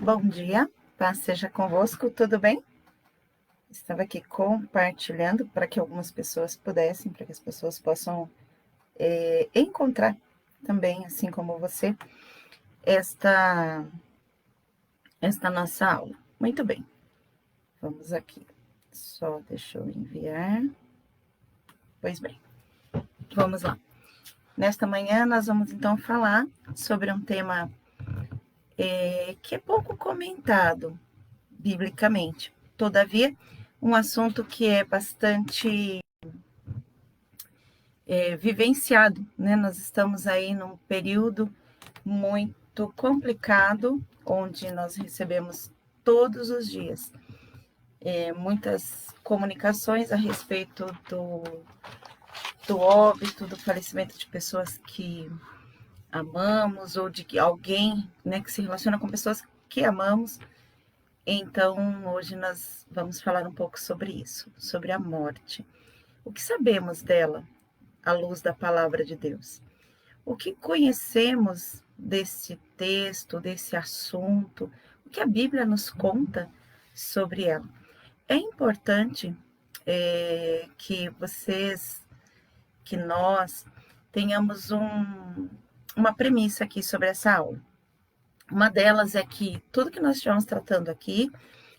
Bom dia, paz seja convosco, tudo bem? Estava aqui compartilhando para que algumas pessoas pudessem, para que as pessoas possam encontrar também, assim como você, esta, esta nossa aula. Muito bem, vamos aqui. Só deixa eu enviar. Pois bem, vamos lá. Nesta manhã nós vamos então falar sobre um tema que é pouco comentado biblicamente. Todavia, um assunto que é bastante vivenciado, né? Nós estamos aí num período muito complicado, onde nós recebemos todos os dias muitas comunicações a respeito do óbito, do falecimento de pessoas que amamos, ou de que alguém, né, que se relaciona com pessoas que amamos. Então, hoje nós vamos falar um pouco sobre isso, sobre a morte. O que sabemos dela, à luz da palavra de Deus? O que conhecemos desse texto, desse assunto? O que a Bíblia nos conta sobre ela? É importante que nós tenhamos uma premissa aqui sobre essa aula. Uma delas é que tudo que nós estamos tratando aqui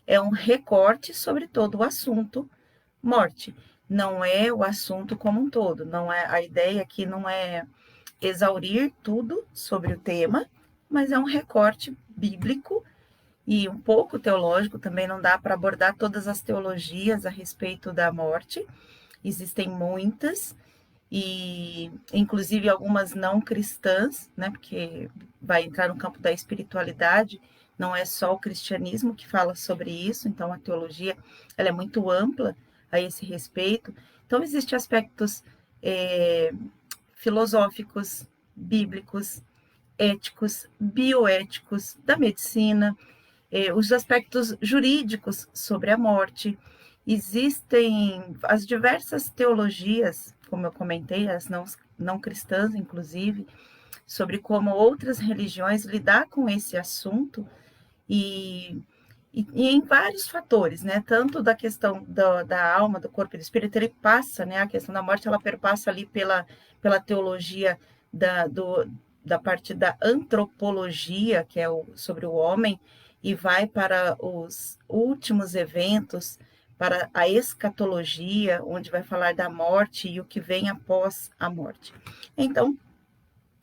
é um recorte sobre todo o assunto morte. Não é o assunto como um todo. Não é, a ideia aqui não é exaurir tudo sobre o tema, mas é um recorte bíblico e um pouco teológico. Também não dá para abordar todas as teologias a respeito da morte. Existem muitas, e inclusive algumas não cristãs, né? Porque vai entrar no campo da espiritualidade. Não é só o cristianismo que fala sobre isso, então a teologia ela é muito ampla a esse respeito. Então, existem aspectos filosóficos, bíblicos, éticos, bioéticos, da medicina, os aspectos jurídicos sobre a morte. Existem as diversas teologias, como eu comentei, as não cristãs, inclusive, sobre como outras religiões lidar com esse assunto e em vários fatores, né? Tanto da questão da alma, do corpo e do espírito, ele passa, né? A questão da morte, ela perpassa ali pela teologia da parte da antropologia, que é sobre o homem, e vai para os últimos eventos, para a escatologia, onde vai falar da morte e o que vem após a morte. Então,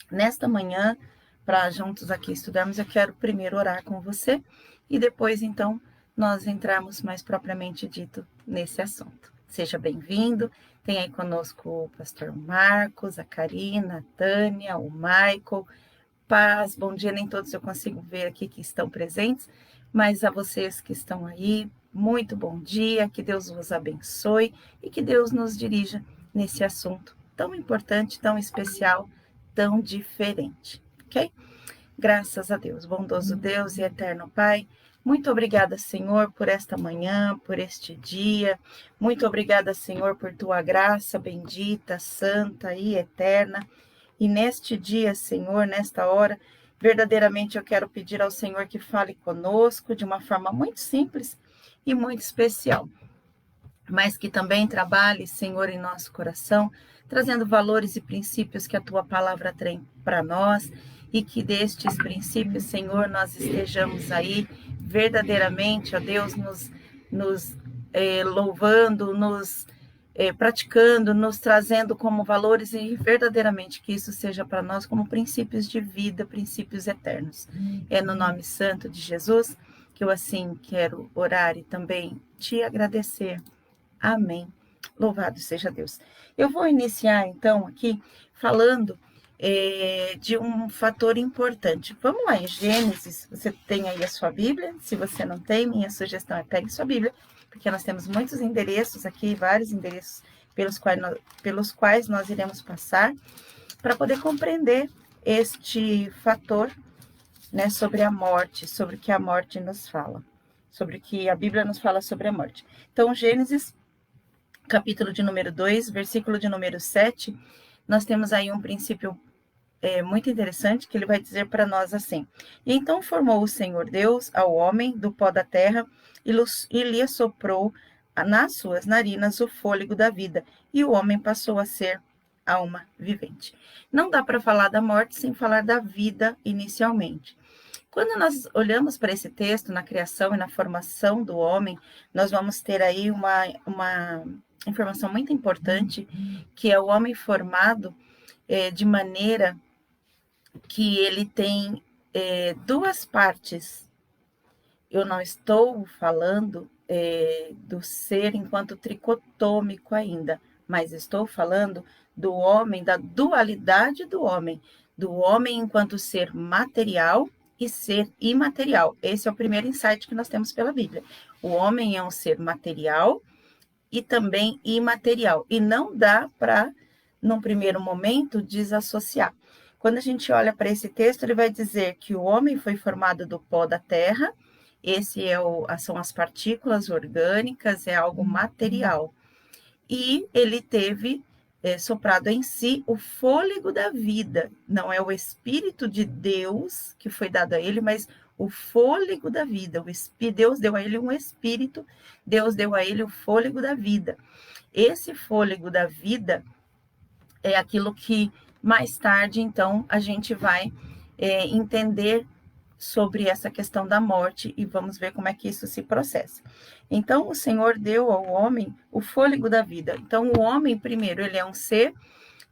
nesta manhã, para juntos aqui estudarmos, eu quero primeiro orar com você e depois, então, nós entrarmos mais propriamente dito nesse assunto. Seja bem-vindo, tem aí conosco o pastor Marcos, a Karina, a Tânia, o Michael. Paz, bom dia, nem todos eu consigo ver aqui que estão presentes, mas a vocês que estão aí, muito bom dia, que Deus vos abençoe e que Deus nos dirija nesse assunto tão importante, tão especial, tão diferente, ok? Graças a Deus, bondoso Deus e eterno Pai, muito obrigada, Senhor, por esta manhã, por este dia. Muito obrigada, Senhor, por tua graça bendita, santa e eterna. E neste dia, Senhor, nesta hora, verdadeiramente eu quero pedir ao Senhor que fale conosco de uma forma muito simples e muito especial, mas que também trabalhe, Senhor, em nosso coração, trazendo valores e princípios que a tua palavra tem para nós, e que destes princípios, Senhor, nós estejamos aí verdadeiramente, ó Deus, nos louvando, nos praticando, nos trazendo como valores, e verdadeiramente que isso seja para nós como princípios de vida, princípios eternos. É no nome santo de Jesus que eu assim quero orar e também te agradecer. Amém. Louvado seja Deus. Eu vou iniciar, então, aqui falando de um fator importante. Vamos lá, em Gênesis, você tem aí a sua Bíblia. Se você não tem, minha sugestão é pegue sua Bíblia, porque nós temos muitos endereços aqui, vários endereços pelos quais nós iremos passar, para poder compreender este fator, né, sobre a morte, sobre o que a morte nos fala, sobre o que a Bíblia nos fala sobre a morte. Então, Gênesis, capítulo de número 2, versículo de número 7, nós temos aí um princípio muito interessante, que ele vai dizer para nós assim: e então formou o Senhor Deus ao homem do pó da terra e lhe assoprou nas suas narinas o fôlego da vida, e o homem passou a ser alma vivente. Não dá para falar da morte sem falar da vida inicialmente. Quando nós olhamos para esse texto, na criação e na formação do homem, nós vamos ter aí uma informação muito importante, que é o homem formado de maneira que ele tem duas partes. Eu não estou falando do ser enquanto tricotômico ainda, mas estou falando do homem, da dualidade do homem enquanto ser material e ser imaterial. Esse é o primeiro insight que nós temos pela Bíblia. O homem é um ser material e também imaterial, e não dá para, num primeiro momento, desassociar. Quando a gente olha para esse texto, ele vai dizer que o homem foi formado do pó da terra, são as partículas orgânicas, é algo material. E ele teve soprado em si o fôlego da vida. Não é o Espírito de Deus que foi dado a ele, mas o fôlego da vida. Deus deu a ele um espírito, Deus deu a ele o fôlego da vida. Esse fôlego da vida é aquilo que mais tarde, então, a gente vai entender sobre essa questão da morte e vamos ver como é que isso se processa. Então, o Senhor deu ao homem o fôlego da vida. Então, o homem, primeiro, ele é um ser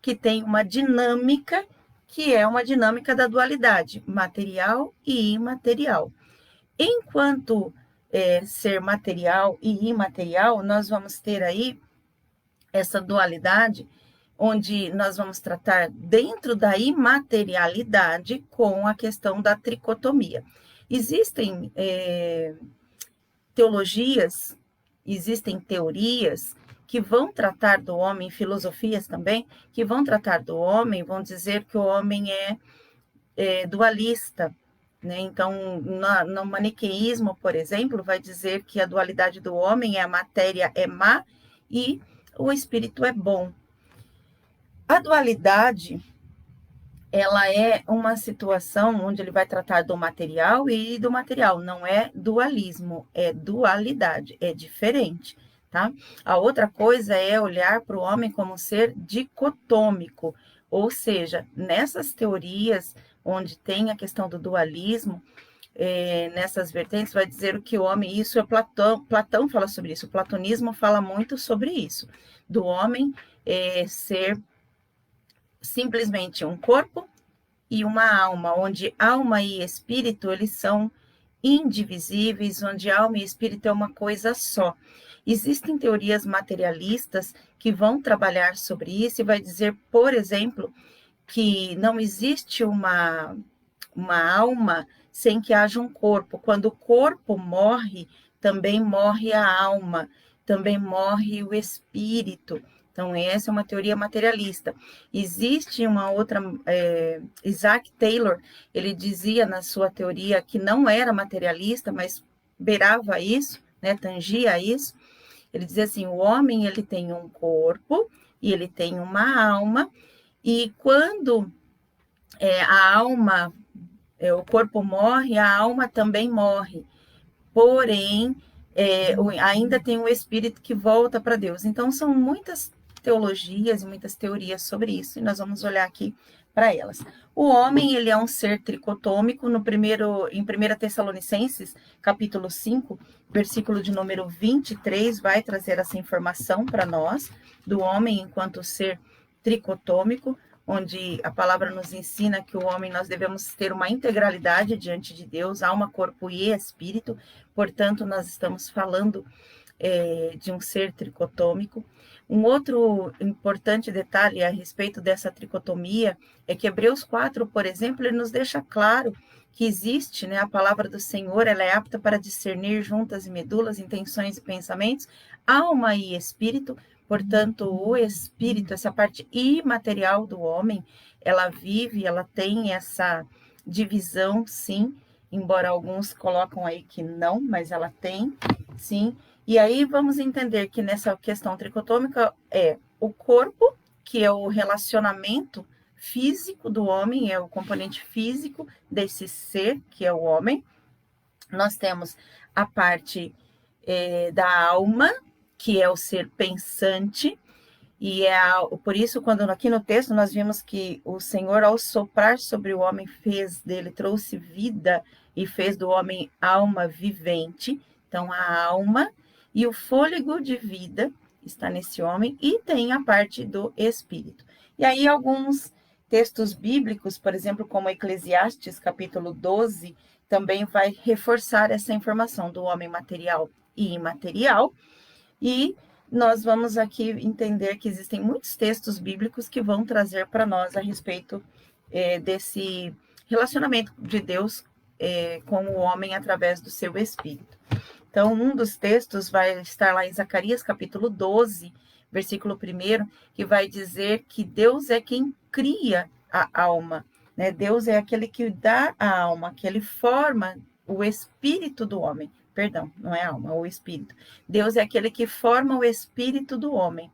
que tem uma dinâmica, que é uma dinâmica da dualidade, material e imaterial. Enquanto ser material e imaterial, nós vamos ter aí essa dualidade, onde nós vamos tratar dentro da imaterialidade com a questão da tricotomia. Existem teologias, existem teorias que vão tratar do homem, filosofias também, que vão tratar do homem, vão dizer que o homem é dualista, né? Então, no maniqueísmo, por exemplo, vai dizer que a dualidade do homem é a matéria é má e o espírito é bom. A dualidade, ela é uma situação onde ele vai tratar do material e do material. Não é dualismo, é dualidade, é diferente, tá? A outra coisa é olhar para o homem como um ser dicotômico, ou seja, nessas teorias onde tem a questão do dualismo, nessas vertentes, vai dizer que o homem, isso é Platão fala sobre isso, o platonismo fala muito sobre isso, do homem ser simplesmente um corpo e uma alma, onde alma e espírito, eles são indivisíveis, onde alma e espírito é uma coisa só. Existem teorias materialistas que vão trabalhar sobre isso e vai dizer, por exemplo, que não existe uma alma sem que haja um corpo. Quando o corpo morre, também morre a alma, também morre o espírito. Então, essa é uma teoria materialista. Existe uma outra, Isaac Taylor, ele dizia na sua teoria que não era materialista, mas beirava isso, né, tangia isso. Ele dizia assim, o homem ele tem um corpo e ele tem uma alma, e quando a alma, o corpo morre, a alma também morre. Porém, ainda tem o espírito que volta para Deus. Então, são muitas teologias e muitas teorias sobre isso, e nós vamos olhar aqui para elas. O homem, ele é um ser tricotômico, em 1 Tessalonicenses, capítulo 5, versículo de número 23, vai trazer essa informação para nós, do homem enquanto ser tricotômico, onde a palavra nos ensina que o homem, nós devemos ter uma integralidade diante de Deus, alma, corpo e espírito, portanto, nós estamos falando de um ser tricotômico. Um outro importante detalhe a respeito dessa tricotomia é que Hebreus 4, por exemplo, ele nos deixa claro que existe, né, a palavra do Senhor, ela é apta para discernir juntas e medulas, intenções e pensamentos, alma e espírito. Portanto, o espírito, essa parte imaterial do homem, ela vive, ela tem essa divisão, sim, embora alguns colocam aí que não, mas ela tem, sim. E aí vamos entender que nessa questão tricotômica é o corpo, que é o relacionamento físico do homem, é o componente físico desse ser, que é o homem. Nós temos a parte da alma, que é o ser pensante, e por isso, quando aqui no texto nós vimos que o Senhor, ao soprar sobre o homem, trouxe vida e fez do homem alma vivente. Então, a alma e o fôlego de vida está nesse homem, e tem a parte do espírito. E aí, alguns textos bíblicos, por exemplo, como Eclesiastes, capítulo 12, também vai reforçar essa informação do homem material e imaterial. E nós vamos aqui entender que existem muitos textos bíblicos que vão trazer para nós a respeito desse relacionamento de Deus com o homem através do seu Espírito. Então, um dos textos vai estar lá em Zacarias, capítulo 12, versículo 1, que vai dizer que Deus é quem cria a alma, né? Deus é aquele que dá a alma, que ele forma o espírito do homem. Perdão, não é alma, é o espírito. Deus é aquele que forma o espírito do homem.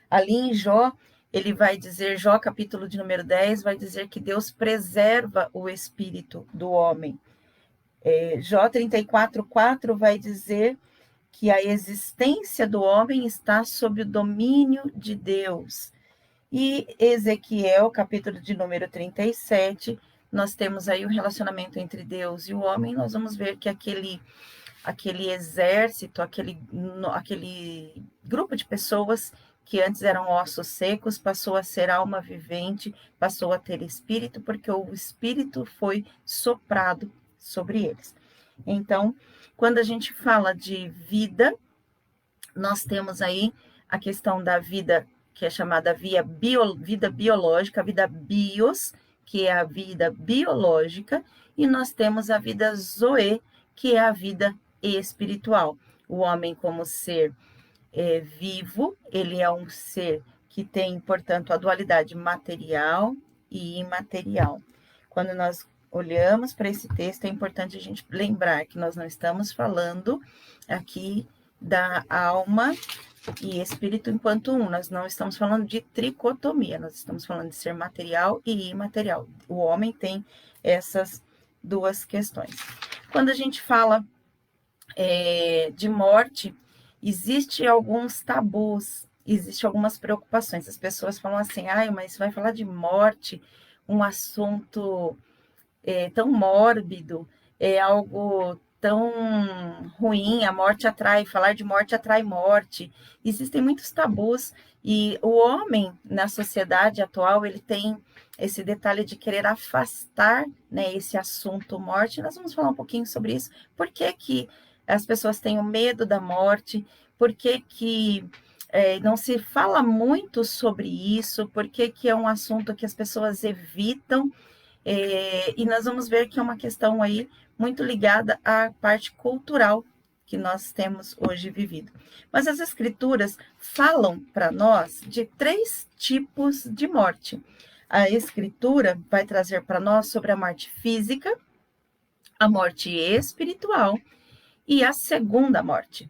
Ali em Jó, ele vai dizer, Jó capítulo de número 10, vai dizer que Deus preserva o espírito do homem. Jó 34:4 vai dizer que a existência do homem está sob o domínio de Deus. E Ezequiel, capítulo de número 37, nós temos aí o relacionamento entre Deus e o homem. Nós vamos ver que aquele exército, aquele grupo de pessoas que antes eram ossos secos, passou a ser alma vivente, passou a ter espírito, porque o espírito foi soprado sobre eles. Então, quando a gente fala de vida, nós temos aí a questão da vida, que é chamada vida biológica, a vida bios, que é a vida biológica, e nós temos a vida zoe, que é a vida espiritual. O homem, como ser vivo, ele é um ser que tem, portanto, a dualidade material e imaterial. Quando nós olhamos para esse texto, é importante a gente lembrar que nós não estamos falando aqui da alma e espírito enquanto um, nós não estamos falando de tricotomia, nós estamos falando de ser material e imaterial. O homem tem essas duas questões. Quando a gente fala de morte, existem alguns tabus, existem algumas preocupações. As pessoas falam assim, mas vai falar de morte, um assunto tão mórbido, é algo tão ruim, a morte atrai, falar de morte atrai morte. Existem muitos tabus, e o homem, na sociedade atual, ele tem esse detalhe de querer afastar, né, esse assunto morte. Nós vamos falar um pouquinho sobre isso. Por que que as pessoas têm o medo da morte? Por que que não se fala muito sobre isso? Por que que é um assunto que as pessoas evitam? E nós vamos ver que é uma questão aí muito ligada à parte cultural que nós temos hoje vivido. Mas as escrituras falam para nós de 3 tipos de morte. A escritura vai trazer para nós sobre a morte física, a morte espiritual e a segunda morte.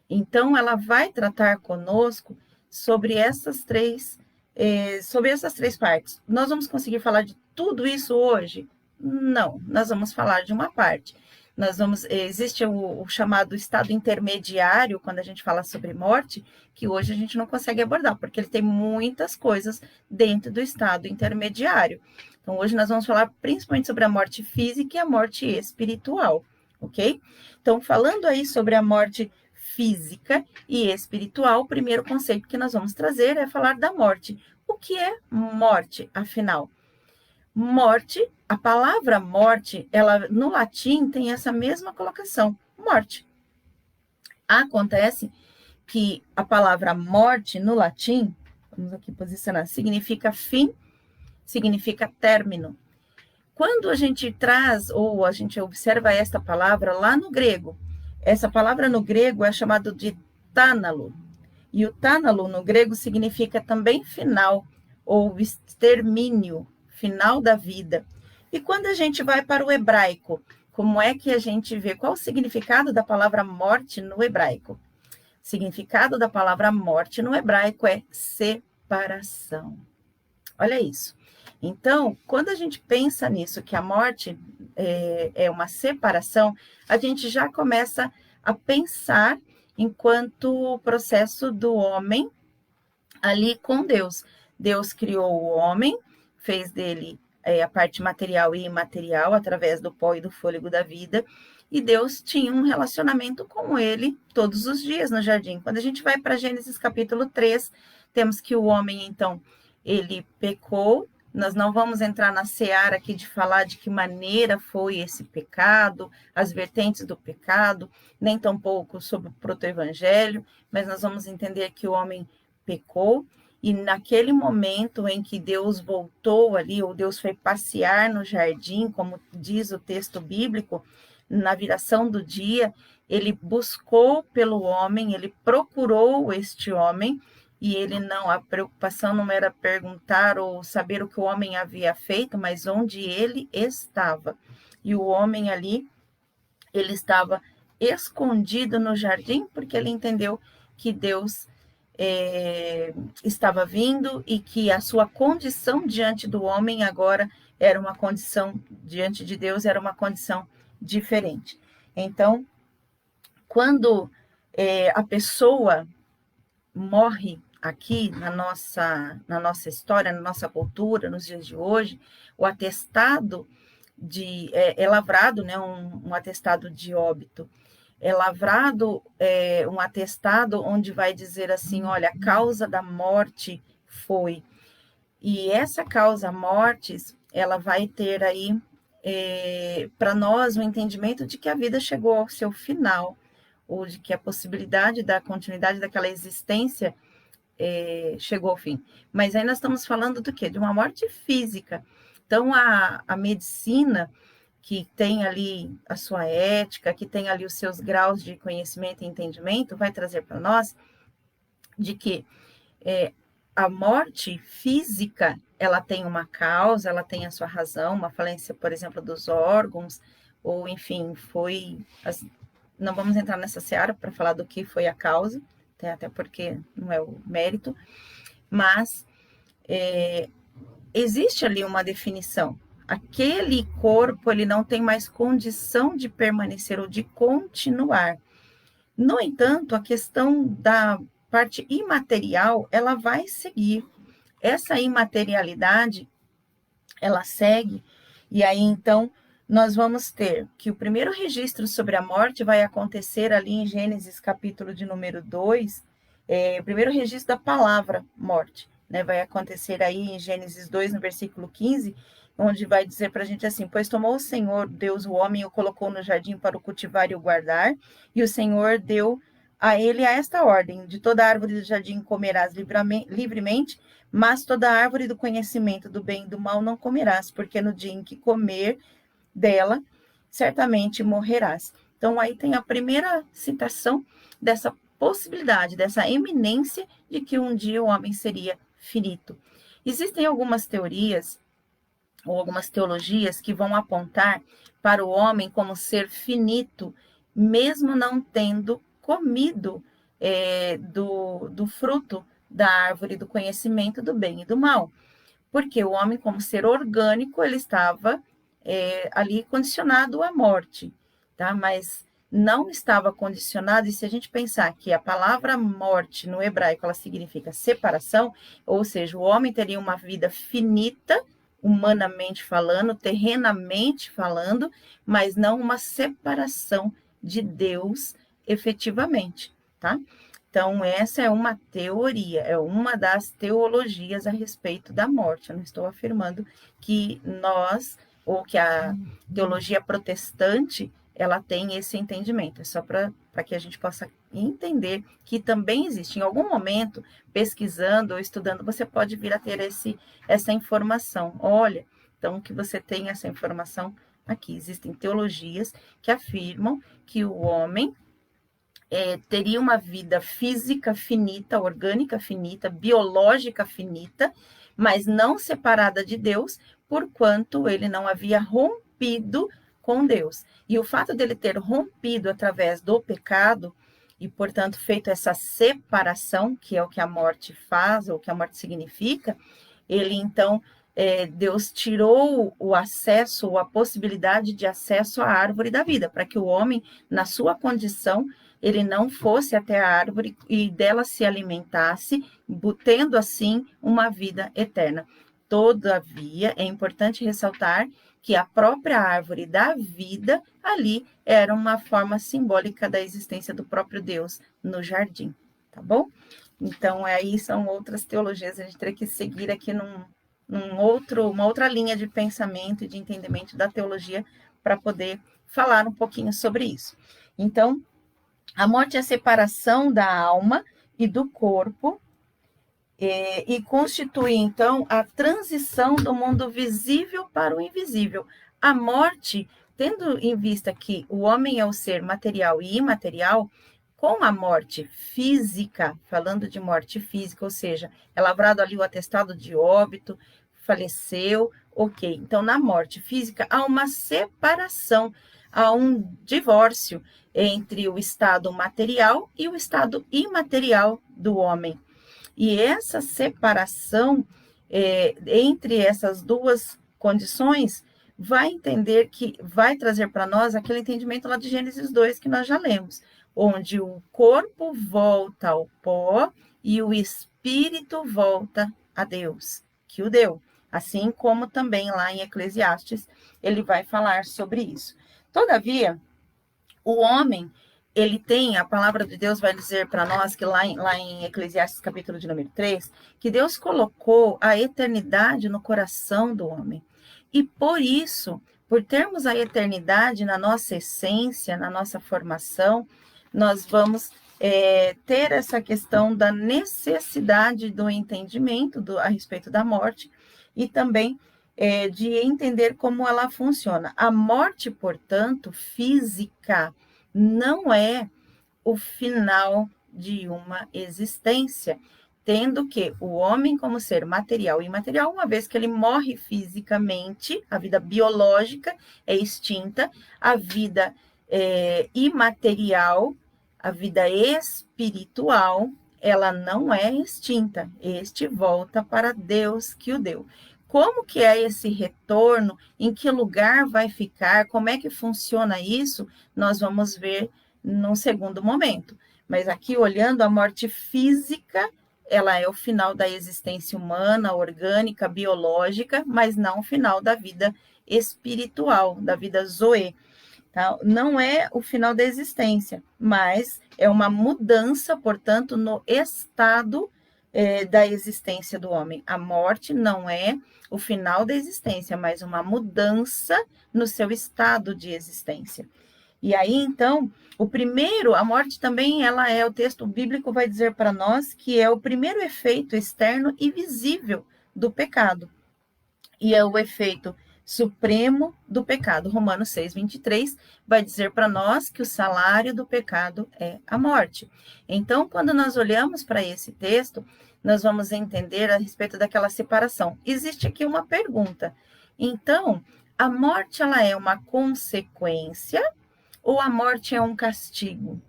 Então, ela vai tratar conosco sobre essas três partes. Nós vamos conseguir falar de tudo isso hoje? Não, nós vamos falar de uma parte. Existe o chamado estado intermediário, quando a gente fala sobre morte, que hoje a gente não consegue abordar, porque ele tem muitas coisas dentro do estado intermediário. Então, hoje nós vamos falar principalmente sobre a morte física e a morte espiritual, ok? Então, falando aí sobre a morte física e espiritual, o primeiro conceito que nós vamos trazer é falar da morte. O que é morte, afinal? Morte, a palavra morte, ela no latim tem essa mesma colocação, morte. Acontece que a palavra morte no latim, vamos aqui posicionar, significa fim, significa término. Quando a gente traz ou a gente observa esta palavra lá no grego, essa palavra no grego é chamada de tânalo. E o tânalo no grego significa também final ou extermínio, final da vida. E quando a gente vai para o hebraico, como é que a gente vê? Qual o significado da palavra morte no hebraico? O significado da palavra morte no hebraico é separação. Olha isso. Então, quando a gente pensa nisso, que a morte é uma separação, a gente já começa a pensar enquanto processo do homem ali com Deus. Deus criou o homem, fez dele a parte material e imaterial, através do pó e do fôlego da vida, e Deus tinha um relacionamento com ele todos os dias no jardim. Quando a gente vai para Gênesis capítulo 3, temos que o homem, então, ele pecou. Nós não vamos entrar na seara aqui de falar de que maneira foi esse pecado, as vertentes do pecado, nem tampouco sobre o proto-evangelho, mas nós vamos entender que o homem pecou, e naquele momento em que Deus voltou ali, ou Deus foi passear no jardim, como diz o texto bíblico, na viração do dia, ele buscou pelo homem, ele procurou este homem, e ele não, a preocupação não era perguntar ou saber o que o homem havia feito, mas onde ele estava. E o homem ali, ele estava escondido no jardim, porque ele entendeu que Deus estava vindo e que a sua condição diante do homem agora era uma condição, diante de Deus, era uma condição diferente. Então, quando a pessoa morre aqui na nossa história, na nossa cultura, nos dias de hoje, o atestado é lavrado, né, um atestado de óbito, é lavrado um atestado onde vai dizer assim, olha, a causa da morte foi. E essa causa mortes, ela vai ter aí para nós o entendimento de que a vida chegou ao seu final, ou de que a possibilidade da continuidade daquela existência chegou ao fim. Mas aí nós estamos falando do quê? De uma morte física. Então, a medicina, que tem ali a sua ética, que tem ali os seus graus de conhecimento e entendimento, vai trazer para nós de que a morte física, ela tem uma causa, ela tem a sua razão, uma falência, por exemplo, dos órgãos, ou enfim, não vamos entrar nessa seara para falar do que foi a causa, até porque não é o mérito, mas existe ali uma definição. Aquele corpo, ele não tem mais condição de permanecer ou de continuar. No entanto, a questão da parte imaterial, ela vai seguir. Essa imaterialidade, ela segue, e aí, então, nós vamos ter que o primeiro registro sobre a morte vai acontecer ali em Gênesis, capítulo de número 2, o primeiro registro da palavra morte, né, vai acontecer aí em Gênesis 2, no versículo 15, onde vai dizer para a gente assim, pois tomou o Senhor Deus o homem e o colocou no jardim para o cultivar e o guardar, e o Senhor deu a ele esta ordem, de toda árvore do jardim comerás livremente, mas toda árvore do conhecimento do bem e do mal não comerás, porque no dia em que comer dela, certamente morrerás. Então, aí tem a primeira citação dessa possibilidade, dessa eminência de que um dia o homem seria finito. Existem algumas teorias ou algumas teologias que vão apontar para o homem como ser finito, mesmo não tendo comido do fruto da árvore do conhecimento do bem e do mal. Porque o homem, como ser orgânico, ele estava ali condicionado à morte, tá? Mas não estava condicionado, e se a gente pensar que a palavra morte no hebraico ela significa separação, ou seja, o homem teria uma vida finita, humanamente falando, terrenamente falando, mas não uma separação de Deus efetivamente, tá? Então, essa é uma teoria, é uma das teologias a respeito da morte. Eu não estou afirmando que nós, ou que a teologia protestante, ela tem esse entendimento. É só para que a gente possa entender que também existe. Em algum momento, pesquisando ou estudando, você pode vir a ter essa informação. Olha, então, que você tem essa informação aqui. Existem teologias que afirmam que o homem teria uma vida física finita, orgânica finita, biológica finita, mas não separada de Deus, porquanto ele não havia rompido com Deus. E o fato dele ter rompido através do pecado, e, portanto, feito essa separação, que é o que a morte faz, ou o que a morte significa, Ele, então, Deus tirou o acesso, ou a possibilidade de acesso à árvore da vida, para que o homem, na sua condição, ele não fosse até a árvore e dela se alimentasse, tendo assim uma vida eterna. Todavia, é importante ressaltar que a própria árvore da vida ali era uma forma simbólica da existência do próprio Deus no jardim, tá bom? Então, aí são outras teologias, a gente teria que seguir aqui uma outra linha de pensamento e de entendimento da teologia para poder falar um pouquinho sobre isso. Então, a morte é a separação da alma e do corpo e constitui, então, a transição do mundo visível para o invisível. A morte, tendo em vista que o homem é o ser material e imaterial, com a morte física, falando de morte física, ou seja, é lavrado ali o atestado de óbito, faleceu, ok. Então, na morte física, há uma separação, há um divórcio entre o estado material e o estado imaterial do homem. E essa separação entre essas duas condições vai entender que vai trazer para nós aquele entendimento lá de Gênesis 2 que nós já lemos, onde o corpo volta ao pó e o espírito volta a Deus, que o deu. Assim como também lá em Eclesiastes ele vai falar sobre isso. Todavia, o homem, ele tem, a palavra de Deus vai dizer para nós, que lá em Eclesiastes capítulo de número 3, que Deus colocou a eternidade no coração do homem. E por isso, por termos a eternidade na nossa essência, na nossa formação, nós vamos ter essa questão da necessidade do entendimento a respeito da morte e também de entender como ela funciona. A morte, portanto, física, não é o final de uma existência, tendo que o homem, como ser material e imaterial, uma vez que ele morre fisicamente, a vida biológica é extinta, a vida imaterial, a vida espiritual, ela não é extinta. Este volta para Deus que o deu. Como que é esse retorno? Em que lugar vai ficar? Como é que funciona isso? Nós vamos ver num segundo momento. Mas aqui, olhando a morte física, ela é o final da existência humana, orgânica, biológica, mas não o final da vida espiritual, da vida zoe. Tá? Não é o final da existência, mas é uma mudança, portanto, no estado da existência do homem. A morte não é o final da existência, mas uma mudança no seu estado de existência. E aí, então, a morte também, o texto bíblico vai dizer para nós que é o primeiro efeito externo e visível do pecado. E é o efeito supremo do pecado. Romanos 6:23 vai dizer para nós que o salário do pecado é a morte. Então, quando nós olhamos para esse texto, nós vamos entender a respeito daquela separação. Existe aqui uma pergunta. Então, a morte, ela é uma consequência ou a morte é um castigo?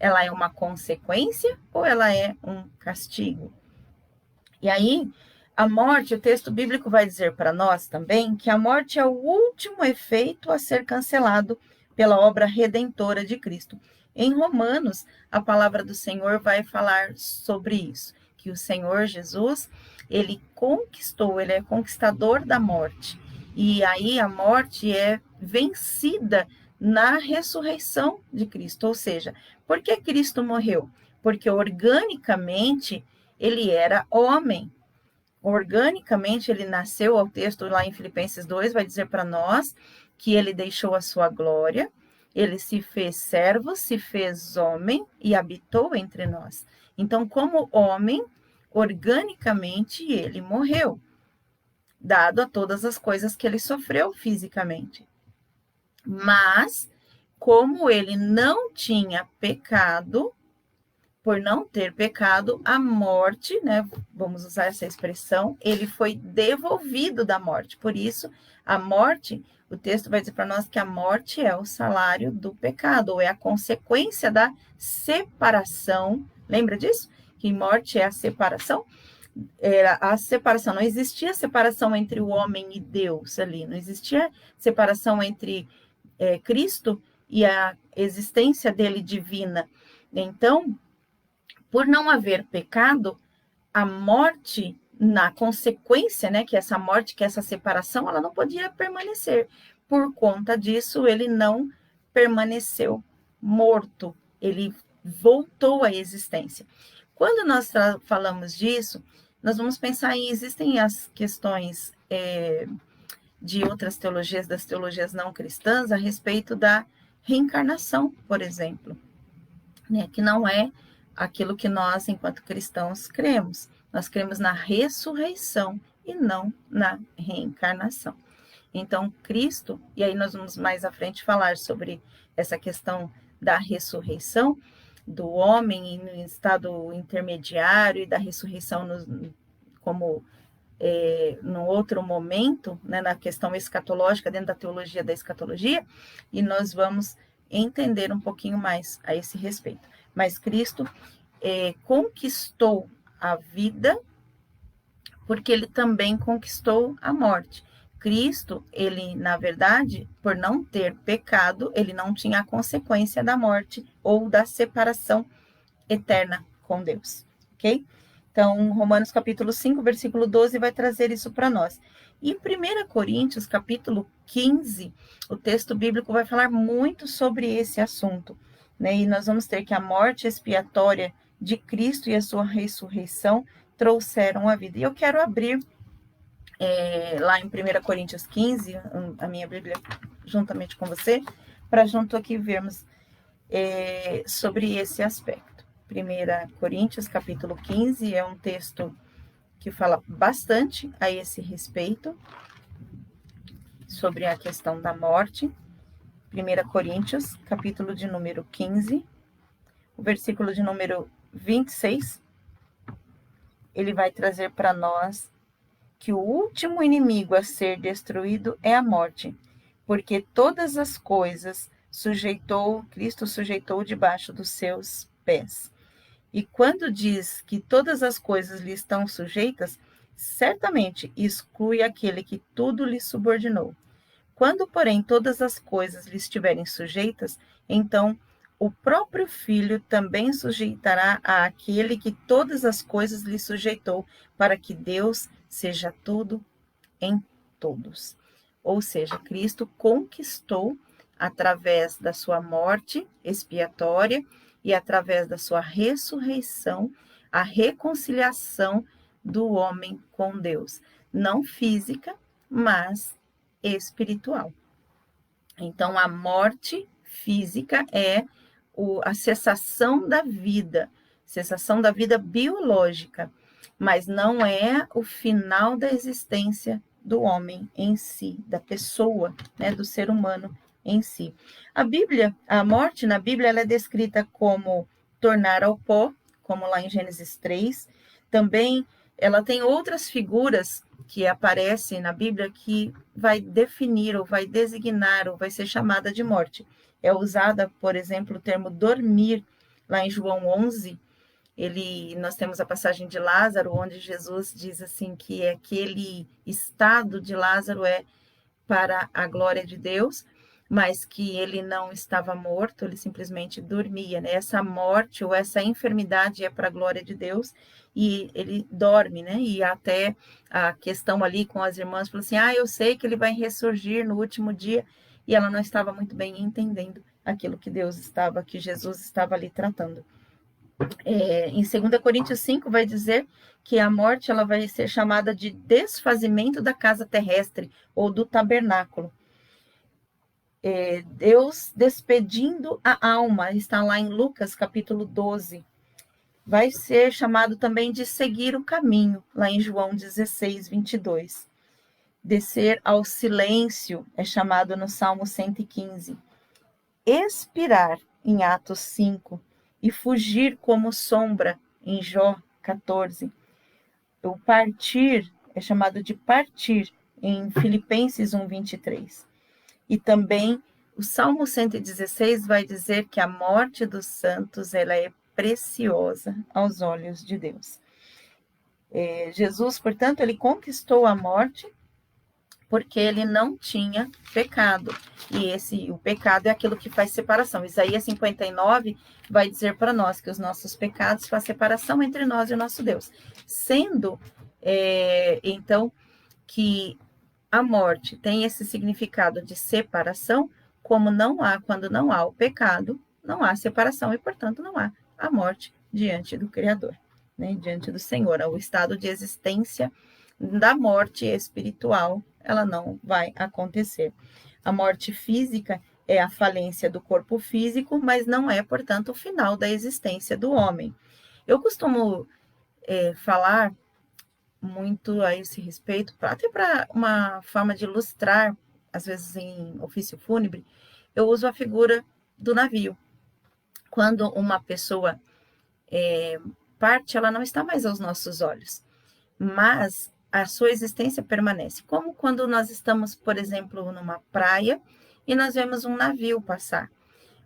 Ela é uma consequência ou ela é um castigo? E aí, a morte, o texto bíblico vai dizer para nós também que a morte é o último efeito a ser cancelado pela obra redentora de Cristo. Em Romanos, a palavra do Senhor vai falar sobre isso, que o Senhor Jesus, ele é conquistador da morte. E aí a morte é vencida na ressurreição de Cristo. Ou seja, por que Cristo morreu? Porque organicamente ele era homem. Organicamente ele nasceu, o texto lá em Filipenses 2 vai dizer para nós que ele deixou a sua glória, ele se fez servo, se fez homem e habitou entre nós. Então, como homem, organicamente ele morreu, dado a todas as coisas que ele sofreu fisicamente. Mas, como ele não tinha pecado, por não ter pecado, a morte, né, vamos usar essa expressão, ele foi devolvido da morte. Por isso, a morte, o texto vai dizer para nós que a morte é o salário do pecado, ou é a consequência da separação. Lembra disso? Que morte é a separação? era a separação, não existia separação entre o homem e Deus ali, não existia separação entre Cristo e a existência dele divina. Então, por não haver pecado, a morte, na consequência, né, que essa morte, que essa separação, ela não podia permanecer. Por conta disso, ele não permaneceu morto, ele voltou à existência. Quando nós falamos disso, nós vamos pensar em, existem as questões de outras teologias, das teologias não cristãs, a respeito da reencarnação, por exemplo, né, que não é aquilo que nós, enquanto cristãos, cremos. Nós cremos na ressurreição e não na reencarnação. Então, Cristo, e aí nós vamos mais à frente falar sobre essa questão da ressurreição do homem no estado intermediário e da ressurreição como num outro momento, né, na questão escatológica, dentro da teologia da escatologia, e nós vamos entender um pouquinho mais a esse respeito. Mas Cristo conquistou a vida porque ele também conquistou a morte. Cristo, ele, na verdade, por não ter pecado, ele não tinha a consequência da morte ou da separação eterna com Deus, ok? Então, Romanos capítulo 5, versículo 12 vai trazer isso para nós. E em 1 Coríntios, capítulo 15, o texto bíblico vai falar muito sobre esse assunto, né? E nós vamos ter que a morte expiatória de Cristo e a sua ressurreição trouxeram a vida. E eu quero abrir lá em 1 Coríntios 15, a minha Bíblia juntamente com você, para junto aqui vermos sobre esse aspecto. 1 Coríntios, capítulo 15, é um texto que fala bastante a esse respeito, sobre a questão da morte. 1 Coríntios, capítulo de número 15, o versículo de número 26, ele vai trazer para nós que o último inimigo a ser destruído é a morte, porque todas as coisas Cristo sujeitou debaixo dos seus pés. E quando diz que todas as coisas lhe estão sujeitas, certamente exclui aquele que tudo lhe subordinou. Quando, porém, todas as coisas lhe estiverem sujeitas, então o próprio Filho também sujeitará àquele que todas as coisas lhe sujeitou, para que Deus seja tudo em todos. Ou seja, Cristo conquistou, através da sua morte expiatória e através da sua ressurreição, a reconciliação do homem com Deus. Não física, mas espiritual. Então, a morte física é a cessação da vida biológica, mas não é o final da existência do homem em si, da pessoa, né, do ser humano em si. A morte na Bíblia, ela é descrita como tornar ao pó, como lá em Gênesis 3. Também ela tem outras figuras que aparecem na Bíblia que vai definir, ou vai designar, ou vai ser chamada de morte. É usada, por exemplo, o termo dormir, lá em João 11, nós temos a passagem de Lázaro, onde Jesus diz assim que aquele estado de Lázaro é para a glória de Deus, mas que ele não estava morto, ele simplesmente dormia, né? Essa morte ou essa enfermidade é para a glória de Deus, e ele dorme, né? E até a questão ali com as irmãs, falou assim, eu sei que ele vai ressurgir no último dia, e ela não estava muito bem entendendo aquilo que que Jesus estava ali tratando. Em 2 Coríntios 5 vai dizer que a morte ela vai ser chamada de desfazimento da casa terrestre ou do tabernáculo. Deus despedindo a alma, está lá em Lucas capítulo 12. Vai ser chamado também de seguir o caminho, lá em João 16, 22. Descer ao silêncio é chamado no Salmo 115. Expirar em Atos 5 e fugir como sombra em Jó 14. O partir é chamado de partir em Filipenses 1, 23. E também o Salmo 116 vai dizer que a morte dos santos ela é preciosa aos olhos de Deus. Jesus, portanto, ele conquistou a morte porque ele não tinha pecado. E o pecado é aquilo que faz separação. Isaías 59 vai dizer para nós que os nossos pecados fazem separação entre nós e o nosso Deus. Sendo, então, que a morte tem esse significado de separação, como não há, quando não há o pecado, não há separação e, portanto, não há a morte diante do Criador, né? Diante do Senhor. O estado de existência da morte espiritual, ela não vai acontecer. A morte física é a falência do corpo físico, mas não é, portanto, o final da existência do homem. Eu costumo falar muito a esse respeito, até para uma forma de ilustrar, às vezes em ofício fúnebre, eu uso a figura do navio. Quando uma pessoa parte, ela não está mais aos nossos olhos, mas a sua existência permanece. Como quando nós estamos, por exemplo, numa praia e nós vemos um navio passar.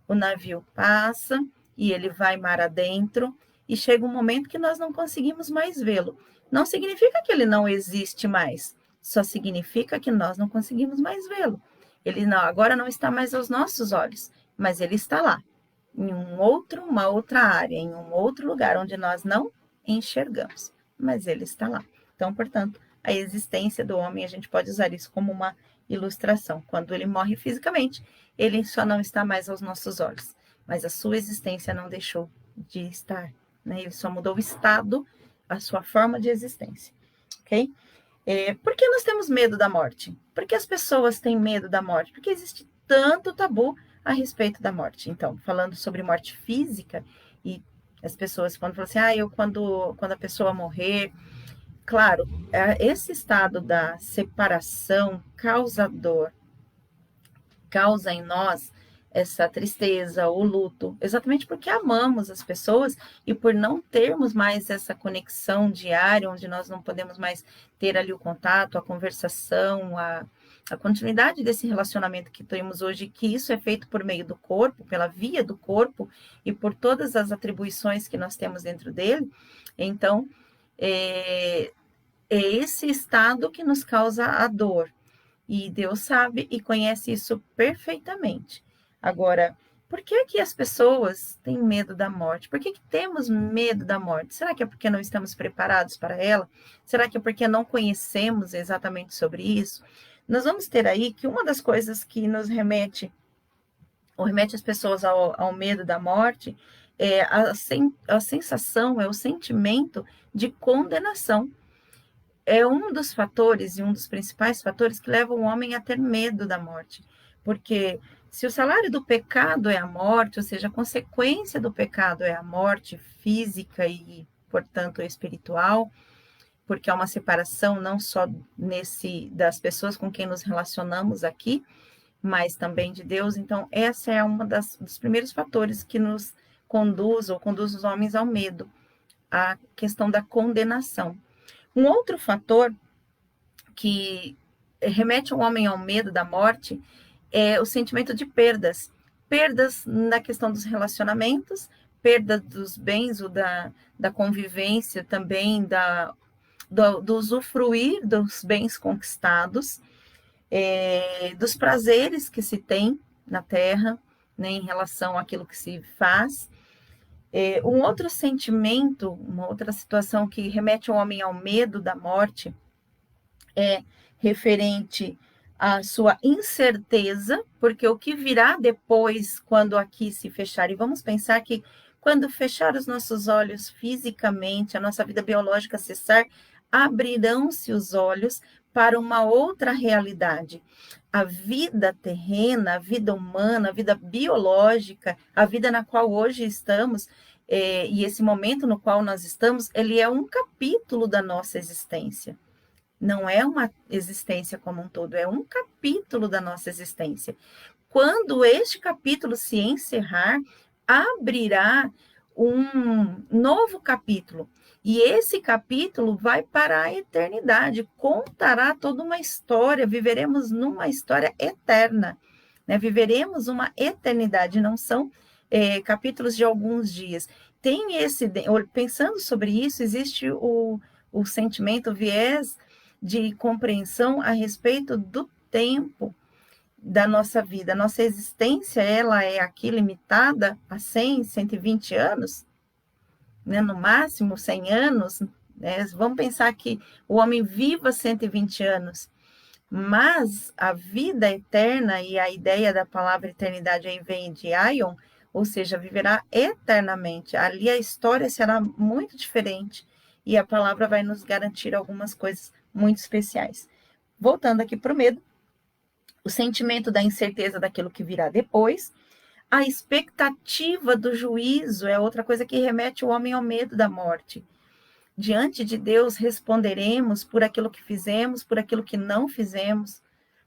O navio passa e ele vai mar adentro e chega um momento que nós não conseguimos mais vê-lo. Não significa que ele não existe mais, só significa que nós não conseguimos mais vê-lo. Ele não, agora não está mais aos nossos olhos, mas ele está lá, em uma outra área, em um outro lugar onde nós não enxergamos, mas ele está lá. Então, portanto, a existência do homem, a gente pode usar isso como uma ilustração. Quando ele morre fisicamente, ele só não está mais aos nossos olhos, mas a sua existência não deixou de estar, né? Ele só mudou o estado, a sua forma de existência, ok? Por que nós temos medo da morte? Por que as pessoas têm medo da morte? Porque existe tanto tabu a respeito da morte. Então, falando sobre morte física, e as pessoas quando falam assim, quando a pessoa morrer, claro, esse estado da separação causa dor, causa em nós essa tristeza, o luto, exatamente porque amamos as pessoas e por não termos mais essa conexão diária, onde nós não podemos mais ter ali o contato, a conversação, a continuidade desse relacionamento que temos hoje, que isso é feito por meio do corpo, pela via do corpo e por todas as atribuições que nós temos dentro dele. Então, é esse estado que nos causa a dor. E Deus sabe e conhece isso perfeitamente. Agora, por que que as pessoas têm medo da morte? Por que que temos medo da morte? Será que é porque não estamos preparados para ela? Será que é porque não conhecemos exatamente sobre isso? Nós vamos ter aí que uma das coisas que nos remete, ou remete as pessoas ao medo da morte, é a sensação, é o sentimento de condenação. É um dos fatores e um dos principais fatores que levam o homem a ter medo da morte. Porque se o salário do pecado é a morte, ou seja, a consequência do pecado é a morte física e, portanto, espiritual, porque há uma separação não só das pessoas com quem nos relacionamos aqui, mas também de Deus. Então, essa é uma dos primeiros fatores que nos conduz os homens ao medo, a questão da condenação. Um outro fator que remete o homem ao medo da morte é o sentimento de perdas. Perdas na questão dos relacionamentos, perda dos bens ou da convivência também, do usufruir dos bens conquistados, dos prazeres que se tem na terra, né, em relação àquilo que se faz. Um outro sentimento, uma outra situação que remete o homem ao medo da morte é referente à sua incerteza, porque o que virá depois, quando aqui se fechar, e vamos pensar que quando fechar os nossos olhos fisicamente, a nossa vida biológica cessar, abrirão-se os olhos para uma outra realidade. A vida terrena, a vida humana, a vida biológica, a vida na qual hoje estamos, e esse momento no qual nós estamos, ele é um capítulo da nossa existência. Não é uma existência como um todo, é um capítulo da nossa existência. Quando este capítulo se encerrar, abrirá um novo capítulo. E esse capítulo vai para a eternidade, contará toda uma história, viveremos numa história eterna, né? Viveremos uma eternidade, não são capítulos de alguns dias. Pensando sobre isso, existe o o sentimento, o viés de compreensão a respeito do tempo da nossa vida. Nossa existência, ela é aqui limitada a 100, 120 anos, né? No máximo 100 anos, né? Vamos pensar que o homem viva 120 anos, mas a vida eterna, e a ideia da palavra eternidade aí vem de Aion, ou seja, viverá eternamente. Ali a história será muito diferente e a palavra vai nos garantir algumas coisas muito especiais. Voltando aqui para o medo, o sentimento da incerteza daquilo que virá depois, a expectativa do juízo é outra coisa que remete o homem ao medo da morte. Diante de Deus responderemos por aquilo que fizemos, por aquilo que não fizemos,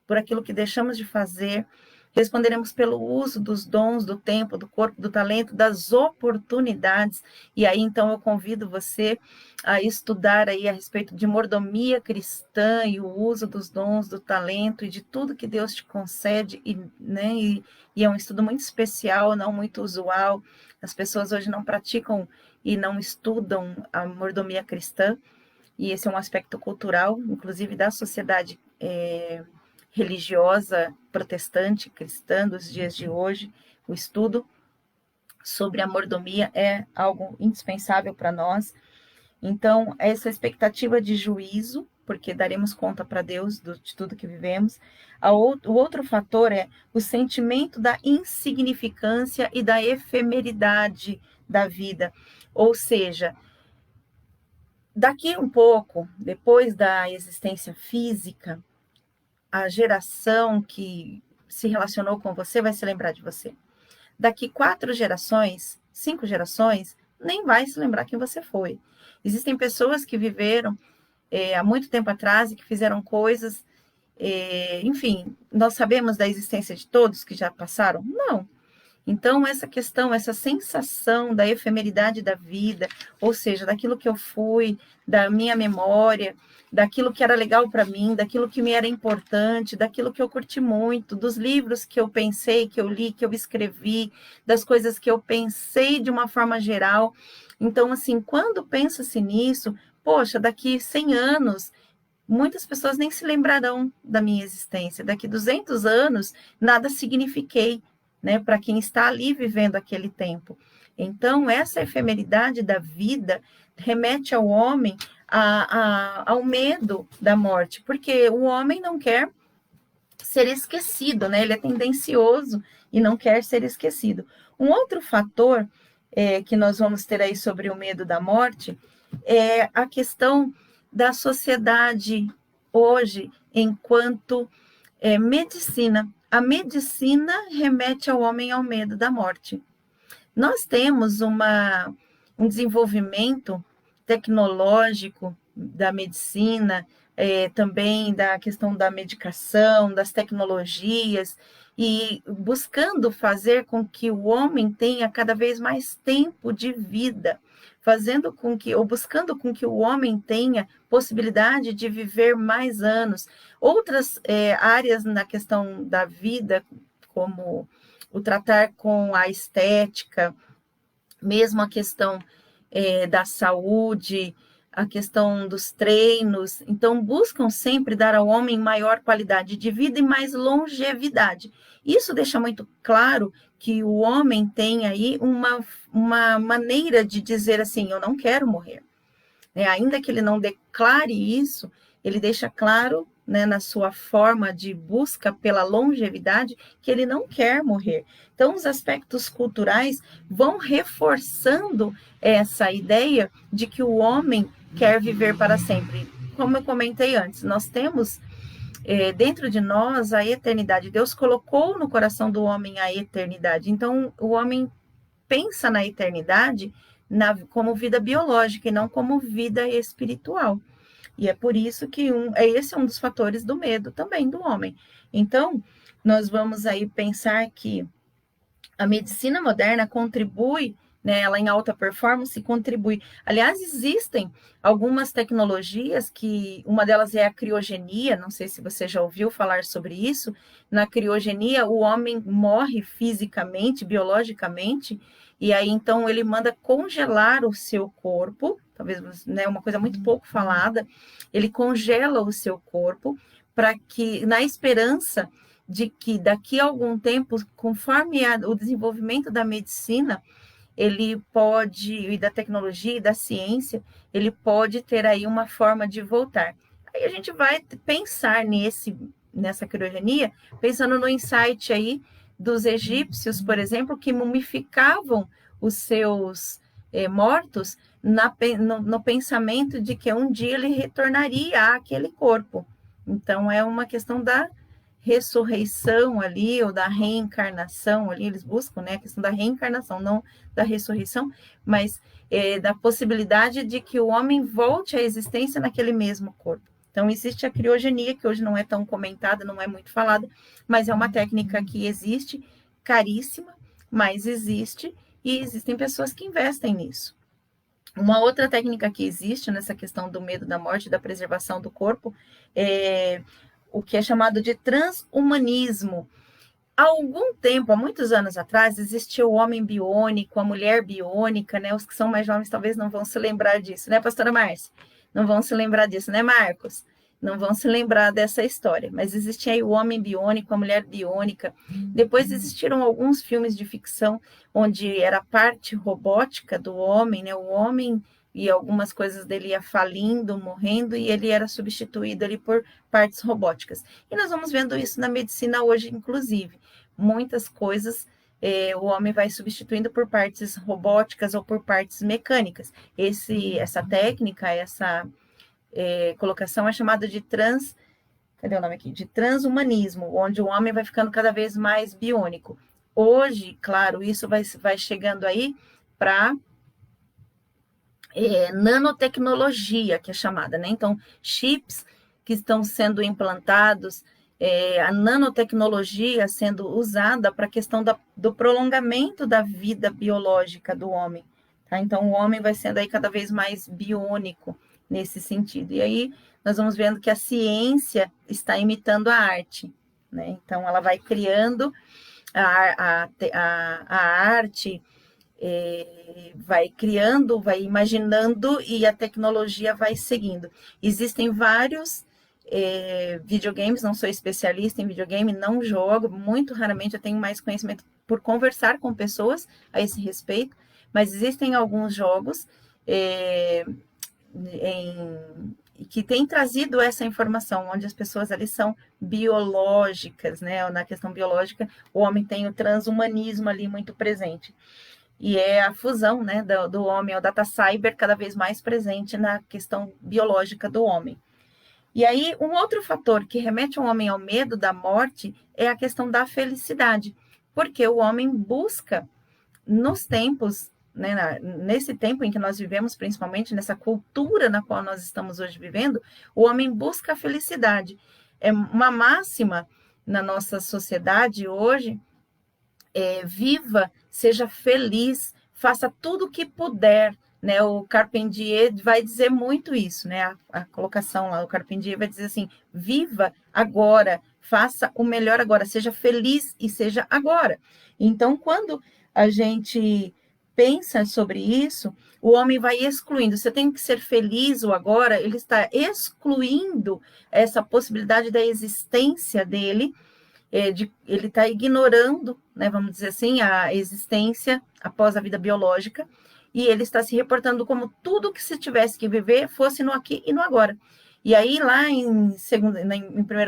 por aquilo que deixamos de fazer. Responderemos pelo uso dos dons, do tempo, do corpo, do talento, das oportunidades. E aí, então, eu convido você a estudar aí a respeito de mordomia cristã e o uso dos dons, do talento e de tudo que Deus te concede. E é um estudo muito especial, não muito usual. As pessoas hoje não praticam e não estudam a mordomia cristã. E esse é um aspecto cultural, inclusive da sociedade religiosa protestante cristã dos dias de hoje. O estudo sobre a mordomia é algo indispensável para nós. Então, essa expectativa de juízo, porque daremos conta para Deus de tudo que vivemos. O outro fator é o sentimento da insignificância e da efemeridade da vida. Ou seja, daqui um pouco, depois da existência física, a geração que se relacionou com você vai se lembrar de você. Daqui 4 gerações, 5 gerações, nem vai se lembrar quem você foi. Existem pessoas que viveram há muito tempo atrás e que fizeram coisas, enfim, nós sabemos da existência de todos que já passaram? Não. Então, essa questão, essa sensação da efemeridade da vida, ou seja, daquilo que eu fui, da minha memória, daquilo que era legal para mim, daquilo que me era importante, daquilo que eu curti muito, dos livros que eu pensei, que eu li, que eu escrevi, das coisas que eu pensei de uma forma geral. Então, assim, quando pensa-se nisso, poxa, daqui 100 anos, muitas pessoas nem se lembrarão da minha existência. Daqui 200 anos, nada signifiquei, né, para quem está ali vivendo aquele tempo. Então, essa efemeridade da vida remete ao homem ao medo da morte, porque o homem não quer ser esquecido, né? Ele é tendencioso e não quer ser esquecido. Um outro fator que nós vamos ter aí sobre o medo da morte é a questão da sociedade hoje enquanto medicina. A medicina remete ao homem ao medo da morte. Nós temos um desenvolvimento tecnológico da medicina, também da questão da medicação, das tecnologias, e buscando fazer com que o homem tenha cada vez mais tempo de vida, buscando com que o homem tenha possibilidade de viver mais anos. Outras áreas na questão da vida, como o tratar com a estética, mesmo a questão da saúde, a questão dos treinos. Então, buscam sempre dar ao homem maior qualidade de vida e mais longevidade. Isso deixa muito claro que o homem tem aí uma maneira de dizer assim, eu não quero morrer. Ainda que ele não declare isso, ele deixa claro, né, na sua forma de busca pela longevidade, que ele não quer morrer. Então, os aspectos culturais vão reforçando essa ideia de que o homem quer viver para sempre. Como eu comentei antes, nós temos dentro de nós a eternidade. Deus colocou no coração do homem a eternidade. Então, o homem pensa na eternidade como vida biológica e não como vida espiritual. E é por isso que esse é um dos fatores do medo também do homem. Então, nós vamos aí pensar que a medicina moderna contribui, né, ela em alta performance contribui. Aliás, existem algumas tecnologias que, uma delas é a criogenia, não sei se você já ouviu falar sobre isso. Na criogenia, o homem morre fisicamente, biologicamente, E aí, então, ele manda congelar o seu corpo, talvez, né, uma coisa muito pouco falada, ele congela o seu corpo para que, na esperança de que daqui a algum tempo, conforme o desenvolvimento da medicina, ele pode, e da tecnologia e da ciência, ele pode ter aí uma forma de voltar. Aí a gente vai pensar nessa criogenia, pensando no insight aí dos egípcios, por exemplo, que mumificavam os seus mortos no pensamento de que um dia ele retornaria àquele corpo. Então, é uma questão da ressurreição ali, ou da reencarnação ali, eles buscam, né, a questão da reencarnação, não da ressurreição, mas da possibilidade de que o homem volte à existência naquele mesmo corpo. Então, existe a criogenia, que hoje não é tão comentada, não é muito falada, mas é uma técnica que existe, caríssima, mas existe, e existem pessoas que investem nisso. Uma outra técnica que existe nessa questão do medo da morte, da preservação do corpo, é o que é chamado de transhumanismo. Há algum tempo, há muitos anos atrás, existia o homem biônico, a mulher biônica, né? Os que são mais jovens talvez não vão se lembrar disso, né, pastora Márcia? Não vão se lembrar disso, né, Marcos? Não vão se lembrar dessa história, mas existia aí o homem biônico, a mulher biônica. Depois existiram alguns filmes de ficção onde era a parte robótica do homem, né? O homem e algumas coisas dele ia falindo, morrendo, e ele era substituído ali por partes robóticas. E nós vamos vendo isso na medicina hoje, inclusive. Muitas coisas o homem vai substituindo por partes robóticas ou por partes mecânicas. Essa técnica, essa colocação é chamada de cadê o nome aqui? De transhumanismo, onde o homem vai ficando cada vez mais biônico. Hoje, claro, isso vai chegando aí para nanotecnologia, que é chamada, né? Então, chips que estão sendo implantados, a nanotecnologia sendo usada para a questão do prolongamento da vida biológica do homem, tá? Então, o homem vai sendo aí cada vez mais biônico nesse sentido. E aí, nós vamos vendo que a ciência está imitando a arte, né? Então, ela vai criando a arte, vai criando, vai imaginando, e a tecnologia vai seguindo. Existem vários videogames, não sou especialista em videogame, não jogo, muito raramente eu tenho mais conhecimento por conversar com pessoas a esse respeito, mas existem alguns jogos que têm trazido essa informação, onde as pessoas ali são biológicas, né? Na questão biológica, o homem tem o transhumanismo ali muito presente. E é a fusão, né, do homem, o data cyber cada vez mais presente na questão biológica do homem. E aí, um outro fator que remete o homem ao medo da morte é a questão da felicidade, porque o homem busca, nos tempos, né, nesse tempo em que nós vivemos, principalmente nessa cultura na qual nós estamos hoje vivendo, o homem busca a felicidade. É uma máxima na nossa sociedade hoje, viva, seja feliz, faça tudo o que puder, né? O Carpentier vai dizer muito isso, né? A colocação lá, o Carpentier vai dizer assim: viva agora, faça o melhor agora, seja feliz e seja agora. Então, quando a gente pensa sobre isso, o homem vai excluindo. Você tem que ser feliz o agora, ele está excluindo essa possibilidade da existência dele. Ele está ignorando, né, vamos dizer assim, a existência após a vida biológica, e ele está se reportando como tudo que se tivesse que viver fosse no aqui e no agora. E aí, lá em 1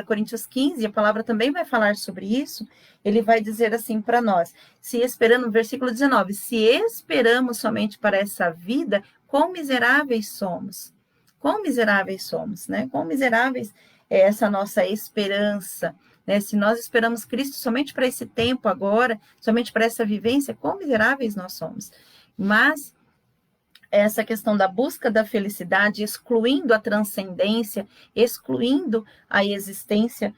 Coríntios 15, a palavra também vai falar sobre isso, ele vai dizer assim para nós, se esperando, versículo 19, se esperamos somente para essa vida, quão miseráveis somos. Quão miseráveis somos, né? Quão miseráveis é essa nossa esperança, né? Se nós esperamos Cristo somente para esse tempo agora, somente para essa vivência, quão miseráveis nós somos. Mas essa questão da busca da felicidade, excluindo a transcendência, excluindo a existência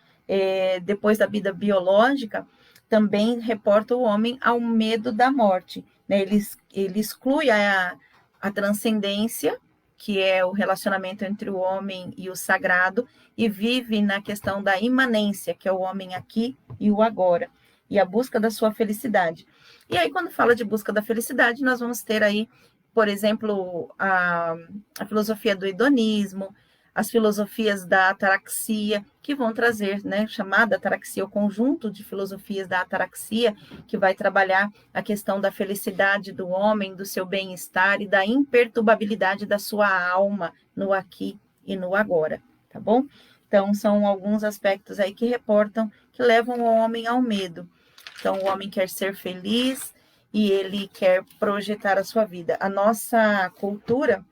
depois da vida biológica, também reporta o homem ao medo da morte, né? Ele exclui a transcendência, que é o relacionamento entre o homem e o sagrado, e vive na questão da imanência, que é o homem aqui e o agora, e a busca da sua felicidade. E aí, quando fala de busca da felicidade, nós vamos ter aí, por exemplo, a filosofia do hedonismo, as filosofias da ataraxia, que vão trazer, né, chamada ataraxia, o conjunto de filosofias da ataraxia, que vai trabalhar a questão da felicidade do homem, do seu bem-estar e da imperturbabilidade da sua alma no aqui e no agora, tá bom? Então, são alguns aspectos aí que reportam, que levam o homem ao medo. Então, o homem quer ser feliz e ele quer projetar a sua vida. A nossa cultura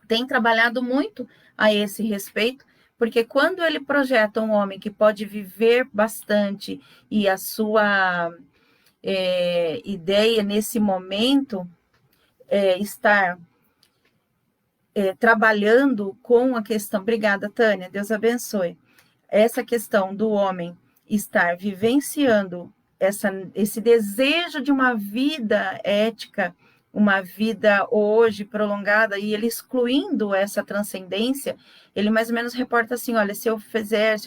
tem trabalhado muito a esse respeito, porque quando ele projeta um homem que pode viver bastante e a sua ideia nesse momento estar trabalhando com a questão, obrigada Tânia, Deus abençoe, essa questão do homem estar vivenciando esse desejo de uma vida ética, uma vida hoje prolongada, e ele excluindo essa transcendência, ele mais ou menos reporta assim, olha, se eu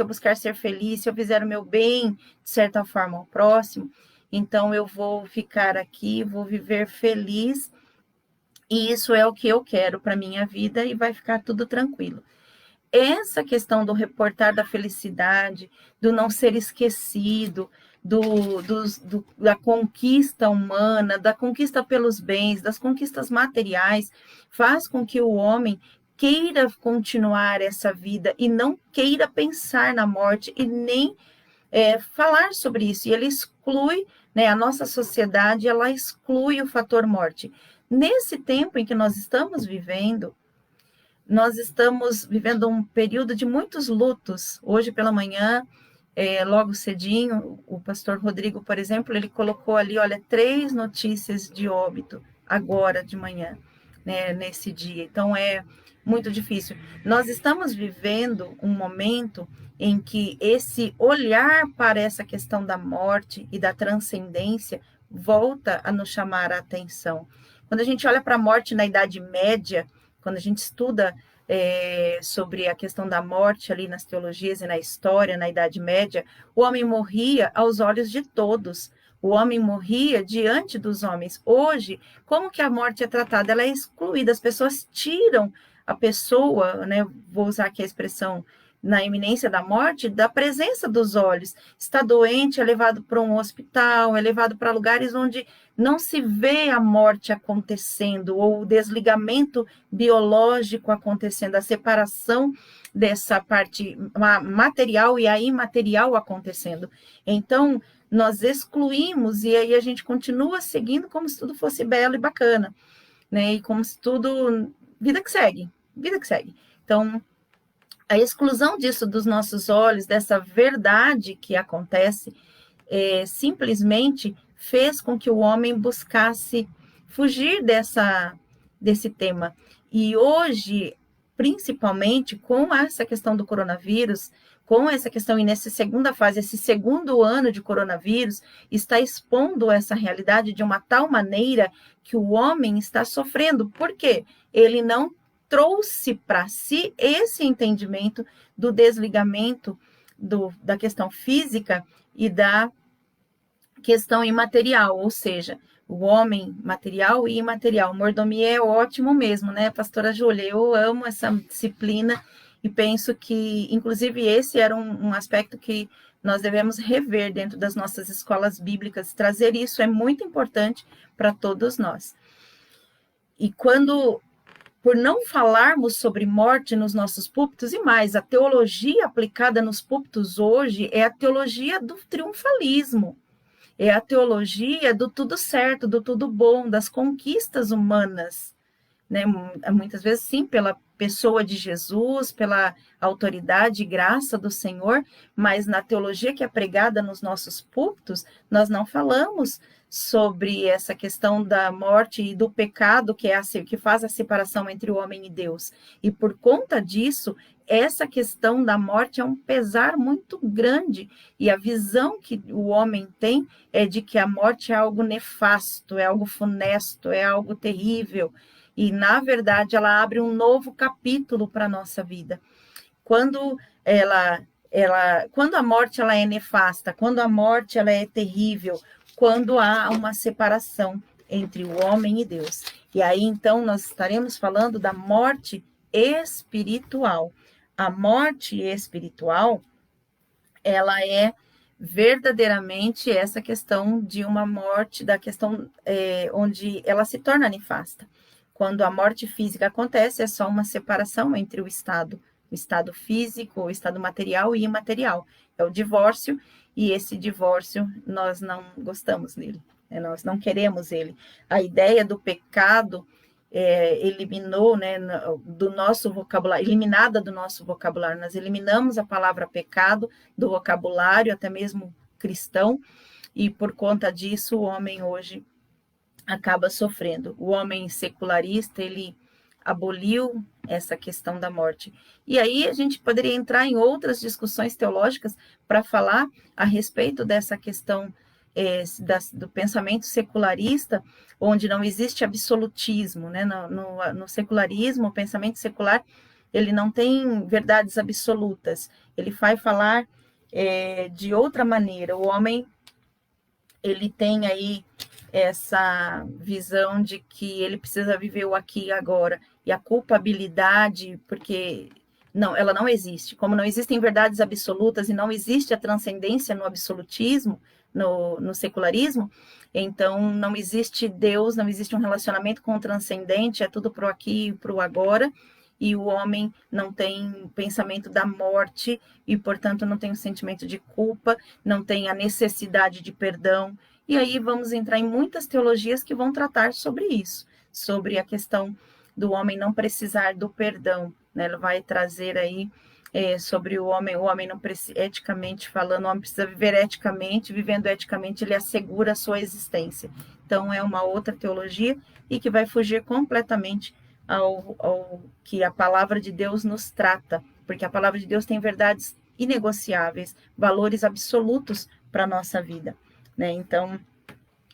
buscar ser feliz, se eu fizer o meu bem, de certa forma, ao próximo, então eu vou ficar aqui, vou viver feliz, e isso é o que eu quero para minha vida, e vai ficar tudo tranquilo. Essa questão do reportar da felicidade, do não ser esquecido, da conquista humana, da conquista pelos bens, das conquistas materiais, faz com que o homem queira continuar essa vida e não queira pensar na morte e nem falar sobre isso. E ele exclui, né, a nossa sociedade, ela exclui o fator morte. Nesse tempo em que nós estamos vivendo um período de muitos lutos. Hoje pela manhã, logo cedinho, o pastor Rodrigo, por exemplo, ele colocou ali, olha, 3 notícias de óbito agora de manhã, né, nesse dia. Então, é muito difícil. Nós estamos vivendo um momento em que esse olhar para essa questão da morte e da transcendência volta a nos chamar a atenção. Quando a gente olha para a morte na Idade Média, quando a gente estuda sobre a questão da morte ali nas teologias e na história, na Idade Média, o homem morria aos olhos de todos. O homem morria diante dos homens. Hoje, como que a morte é tratada? Ela é excluída, as pessoas tiram a pessoa, né, vou usar aqui a expressão, na iminência da morte, da presença dos olhos. Está doente, é levado para um hospital, é levado para lugares onde não se vê a morte acontecendo, ou o desligamento biológico acontecendo, a separação dessa parte material e a imaterial acontecendo. Então, nós excluímos e aí a gente continua seguindo como se tudo fosse belo e bacana, né? E como se tudo... vida que segue. Então, a exclusão disso dos nossos olhos, dessa verdade que acontece, simplesmente fez com que o homem buscasse fugir desse tema. E hoje, principalmente com essa questão do coronavírus, com essa questão, e nessa segunda fase, esse segundo ano de coronavírus, está expondo essa realidade de uma tal maneira que o homem está sofrendo. Por quê? Ele não trouxe para si esse entendimento do desligamento da questão física e da questão imaterial, ou seja, o homem material e imaterial. Mordomia é ótimo mesmo, né, pastora Júlia? Eu amo essa disciplina e penso que, inclusive, esse era um aspecto que nós devemos rever dentro das nossas escolas bíblicas. Trazer isso é muito importante para todos nós. E por não falarmos sobre morte nos nossos púlpitos, e mais, a teologia aplicada nos púlpitos hoje é a teologia do triunfalismo, é a teologia do tudo certo, do tudo bom, das conquistas humanas, né? Muitas vezes, sim, pela pessoa de Jesus, pela autoridade e graça do Senhor, mas na teologia que é pregada nos nossos púlpitos, nós não falamos sobre essa questão da morte e do pecado que faz a separação entre o homem e Deus. E por conta disso, essa questão da morte é um pesar muito grande, e a visão que o homem tem é de que a morte é algo nefasto, é algo funesto, é algo terrível, e na verdade ela abre um novo capítulo para a nossa vida. Quando quando a morte ela é nefasta, quando a morte ela é terrível, quando há uma separação entre o homem e Deus. E aí, então, nós estaremos falando da morte espiritual. A morte espiritual, ela é verdadeiramente essa questão de uma morte, da questão onde ela se torna nefasta. Quando a morte física acontece, é só uma separação entre o estado físico, o estado material e imaterial. É o divórcio, e esse divórcio nós não gostamos dele, né? Nós não queremos ele. A ideia do pecado eliminou, né, do nosso vocabulário, eliminada do nosso vocabulário. Nós eliminamos a palavra pecado do vocabulário, até mesmo cristão, e por conta disso o homem hoje acaba sofrendo. O homem secularista, ele aboliu essa questão da morte. E aí a gente poderia entrar em outras discussões teológicas para falar a respeito dessa questão do pensamento secularista, onde não existe absolutismo, né? No secularismo, o pensamento secular, ele não tem verdades absolutas, ele vai falar de outra maneira. O homem, ele tem aí essa visão de que ele precisa viver o aqui e agora, e a culpabilidade, porque ela não existe. Como não existem verdades absolutas e não existe a transcendência no absolutismo, no secularismo, então não existe Deus, não existe um relacionamento com o transcendente, é tudo pro aqui e pro agora, e o homem não tem pensamento da morte, e portanto não tem o sentimento de culpa, não tem a necessidade de perdão. E aí vamos entrar em muitas teologias que vão tratar sobre isso, sobre a questão do homem não precisar do perdão, né? Ele vai trazer aí sobre o homem não precisa, eticamente falando, o homem precisa viver eticamente, vivendo eticamente ele assegura a sua existência. Então é uma outra teologia e que vai fugir completamente ao que a palavra de Deus nos trata, porque a palavra de Deus tem verdades inegociáveis, valores absolutos para a nossa vida, né? Então,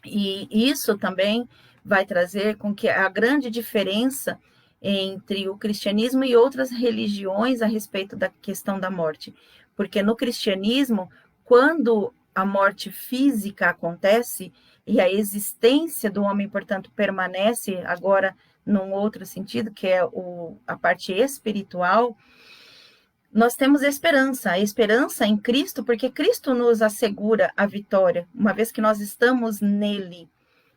e isso também vai trazer com que a grande diferença entre o cristianismo e outras religiões a respeito da questão da morte. Porque no cristianismo, quando a morte física acontece e a existência do homem, portanto, permanece agora num outro sentido, que é a parte espiritual, nós temos esperança, a esperança em Cristo, porque Cristo nos assegura a vitória, uma vez que nós estamos nele,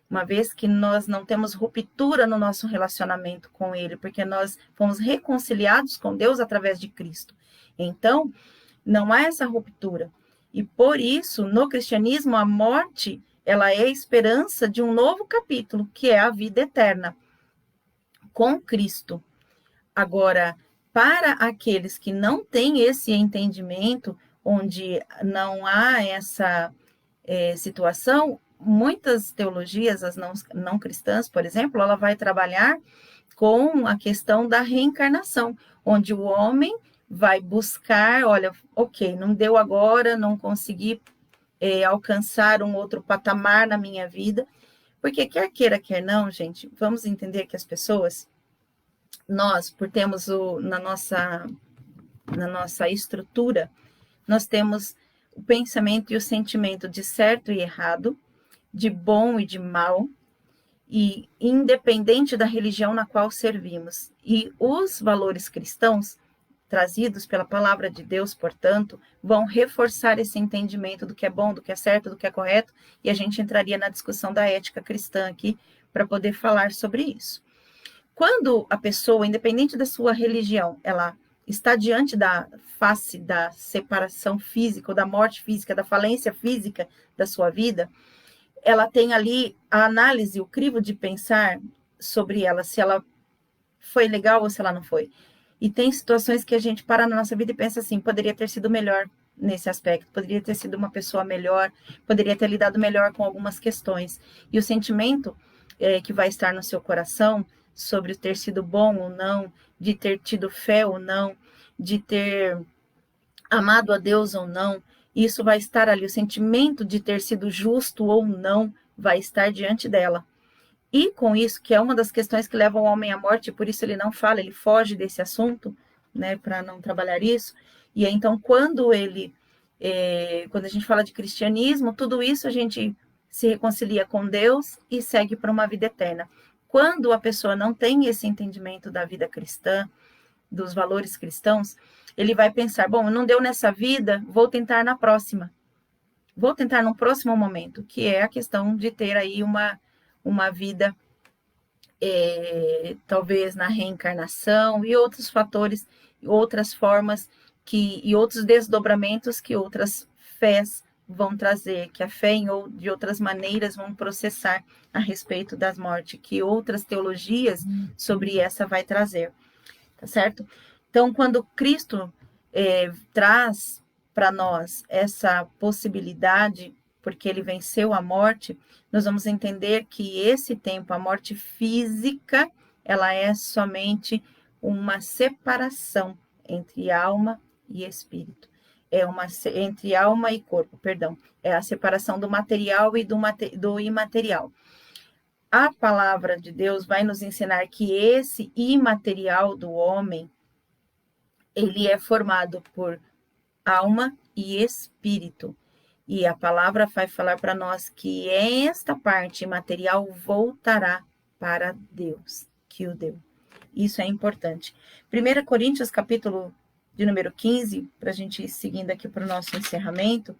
uma vez que nós não temos ruptura no nosso relacionamento com ele, porque nós fomos reconciliados com Deus através de Cristo. Então, não há essa ruptura. E por isso, no cristianismo, a morte, ela é a esperança de um novo capítulo, que é a vida eterna com Cristo. Agora, para aqueles que não têm esse entendimento, onde não há essa situação, muitas teologias, as não cristãs, por exemplo, ela vai trabalhar com a questão da reencarnação, onde o homem vai buscar, olha, ok, não deu agora, não consegui alcançar um outro patamar na minha vida, porque quer queira, quer não, gente, vamos entender que as pessoas, nós, por termos na nossa estrutura, nós temos o pensamento e o sentimento de certo e errado, de bom e de mal, e independente da religião na qual servimos. E os valores cristãos, trazidos pela palavra de Deus, portanto, vão reforçar esse entendimento do que é bom, do que é certo, do que é correto, e a gente entraria na discussão da ética cristã aqui, para poder falar sobre isso. Quando a pessoa, independente da sua religião, ela está diante da face da separação física, ou da morte física, da falência física da sua vida, ela tem ali a análise, o crivo de pensar sobre ela, se ela foi legal ou se ela não foi. E tem situações que a gente para na nossa vida e pensa assim, poderia ter sido melhor nesse aspecto, poderia ter sido uma pessoa melhor, poderia ter lidado melhor com algumas questões. E o sentimento que vai estar no seu coração sobre ter sido bom ou não, de ter tido fé ou não, de ter amado a Deus ou não, isso vai estar ali, o sentimento de ter sido justo ou não vai estar diante dela. E com isso, que é uma das questões que levam o homem à morte, por isso ele não fala, ele foge desse assunto, né, para não trabalhar isso. E então, quando a gente fala de cristianismo, tudo isso a gente se reconcilia com Deus e segue para uma vida eterna. Quando a pessoa não tem esse entendimento da vida cristã, dos valores cristãos, ele vai pensar, bom, não deu nessa vida, vou tentar na próxima. Vou tentar num próximo momento, que é a questão de ter aí uma vida, talvez na reencarnação e outros fatores, outras formas e outros desdobramentos que outras fés vão trazer, que a fé de outras maneiras vão processar a respeito das mortes, que outras teologias sobre essa vai trazer, tá certo? Então, quando Cristo traz para nós essa possibilidade, porque ele venceu a morte, nós vamos entender que esse tempo, a morte física, ela é somente uma separação entre alma e espírito. Entre alma e corpo, perdão. É a separação do material e do imaterial. A palavra de Deus vai nos ensinar que esse imaterial do homem, ele é formado por alma e espírito. E a palavra vai falar para nós que esta parte material voltará para Deus, que o deu. Isso é importante. 1 Coríntios, capítulo de número 15, para a gente ir seguindo aqui para o nosso encerramento,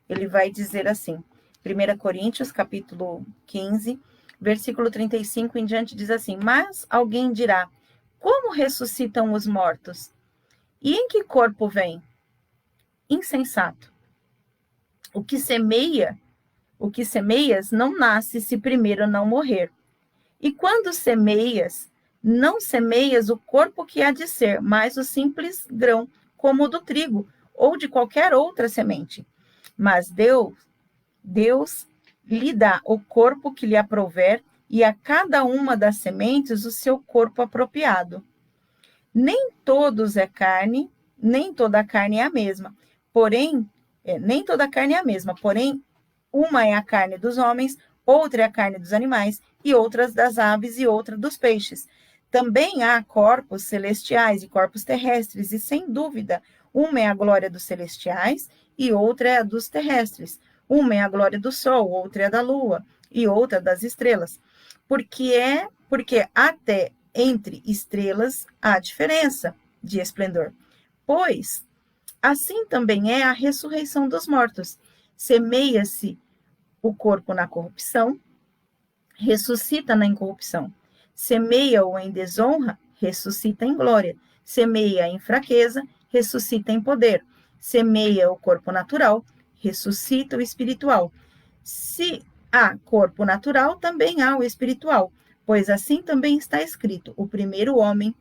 ele vai dizer assim, 1 Coríntios, capítulo 15, versículo 35 em diante, diz assim, mas alguém dirá, como ressuscitam os mortos? E em que corpo vem? Insensato. O que semeias não nasce se primeiro não morrer. E quando semeias, não semeias o corpo que há de ser, mas o simples grão, como o do trigo, ou de qualquer outra semente. Mas Deus lhe dá o corpo que lhe aprouver, e a cada uma das sementes o seu corpo apropriado. Nem todos é carne, nem toda a carne é a mesma. Porém, nem toda a carne é a mesma, porém, uma é a carne dos homens, outra é a carne dos animais, e outras das aves e outra dos peixes. Também há corpos celestiais e corpos terrestres, e sem dúvida, uma é a glória dos celestiais e outra é a dos terrestres. Uma é a glória do sol, outra é a da lua, e outra das estrelas. Porque até entre estrelas há diferença de esplendor. Pois assim também é a ressurreição dos mortos. Semeia-se o corpo na corrupção, ressuscita na incorrupção. Semeia-o em desonra, ressuscita em glória. Semeia em fraqueza, ressuscita em poder. Semeia o corpo natural, ressuscita o espiritual. Se há corpo natural, também há o espiritual, pois assim também está escrito: o primeiro homem,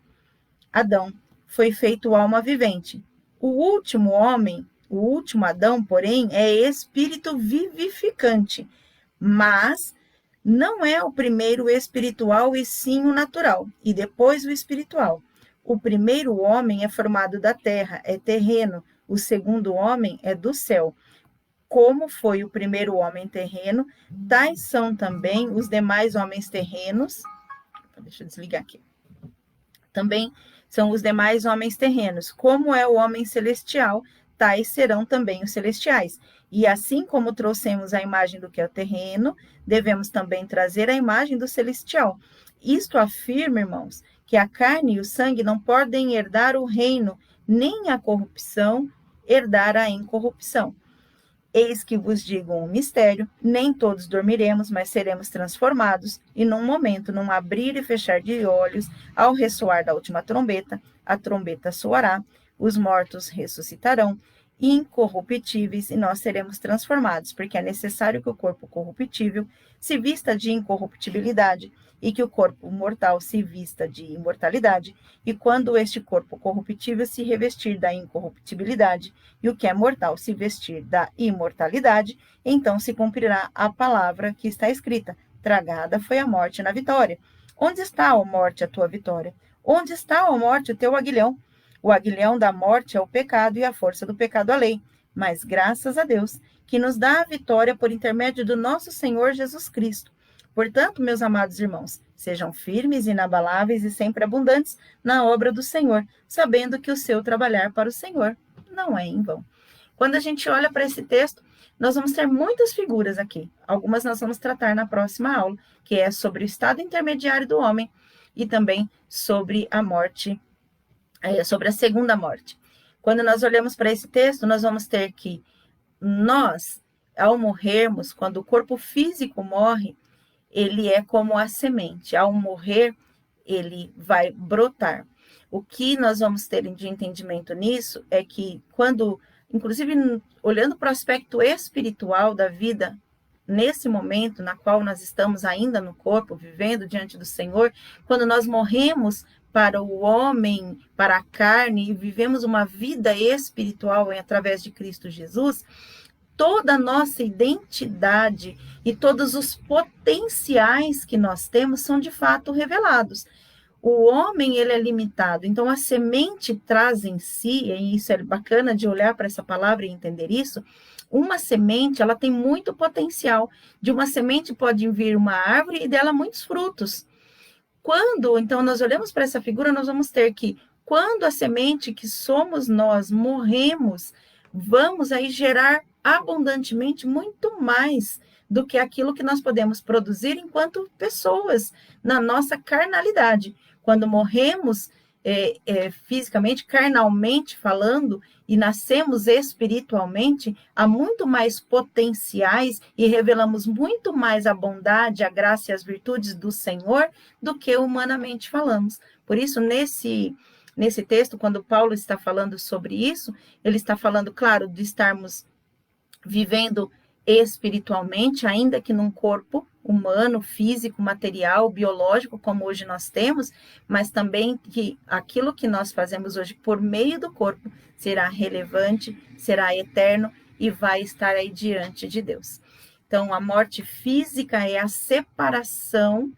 Adão, foi feito alma vivente. O último homem, o último Adão, porém, é espírito vivificante, mas não é o primeiro espiritual e sim o natural, e depois o espiritual. O primeiro homem é formado da terra, é terreno, o segundo homem é do céu. Como foi o primeiro homem terreno, tais são também os demais homens terrenos. Deixa eu desligar aqui. Também são os demais homens terrenos. Como é o homem celestial, tais serão também os celestiais. E assim como trouxemos a imagem do que é o terreno, devemos também trazer a imagem do celestial. Isto afirma, irmãos, que a carne e o sangue não podem herdar o reino, nem a corrupção herdar a incorrupção. Eis que vos digo um mistério, nem todos dormiremos, mas seremos transformados, e num momento, num abrir e fechar de olhos, ao ressoar da última trombeta, a trombeta soará, os mortos ressuscitarão, incorruptíveis, e nós seremos transformados, porque é necessário que o corpo corruptível se vista de incorruptibilidade, e que o corpo mortal se vista de imortalidade, e quando este corpo corruptível se revestir da incorruptibilidade, e o que é mortal se vestir da imortalidade, então se cumprirá a palavra que está escrita: tragada foi a morte na vitória. Onde está, ó morte, a tua vitória? Onde está, ó morte, o teu aguilhão? O aguilhão da morte é o pecado e a força do pecado a lei. Mas graças a Deus, que nos dá a vitória por intermédio do nosso Senhor Jesus Cristo. Portanto, meus amados irmãos, sejam firmes, inabaláveis e sempre abundantes na obra do Senhor, sabendo que o seu trabalhar para o Senhor não é em vão. Quando a gente olha para esse texto, nós vamos ter muitas figuras aqui. Algumas nós vamos tratar na próxima aula, que é sobre o estado intermediário do homem e também sobre a morte, sobre a segunda morte. Quando nós olhamos para esse texto, nós vamos ter que nós, ao morrermos, quando o corpo físico morre, ele é como a semente. Ao morrer, ele vai brotar. O que nós vamos ter de entendimento nisso é que quando, inclusive olhando para o aspecto espiritual da vida, nesse momento na qual nós estamos ainda no corpo, vivendo diante do Senhor, quando nós morremos para o homem, para a carne, e vivemos uma vida espiritual através de Cristo Jesus, toda a nossa identidade e todos os potenciais que nós temos são de fato revelados. O homem, ele é limitado, então a semente traz em si, e isso é bacana de olhar para essa palavra e entender isso, uma semente, ela tem muito potencial. De uma semente pode vir uma árvore e dela muitos frutos. Quando, então, nós olhamos para essa figura, nós vamos ter que, quando a semente que somos nós morremos, vamos aí gerar abundantemente muito mais do que aquilo que nós podemos produzir enquanto pessoas, na nossa carnalidade. Quando morremos fisicamente, carnalmente falando, e nascemos espiritualmente, há muito mais potenciais e revelamos muito mais a bondade, a graça e as virtudes do Senhor do que humanamente falamos. Por isso, nesse texto, quando Paulo está falando sobre isso, ele está falando, claro, de estarmos vivendo espiritualmente, ainda que num corpo humano, físico, material, biológico, como hoje nós temos, mas também que aquilo que nós fazemos hoje por meio do corpo será relevante, será eterno e vai estar aí diante de Deus. Então, a morte física é a separação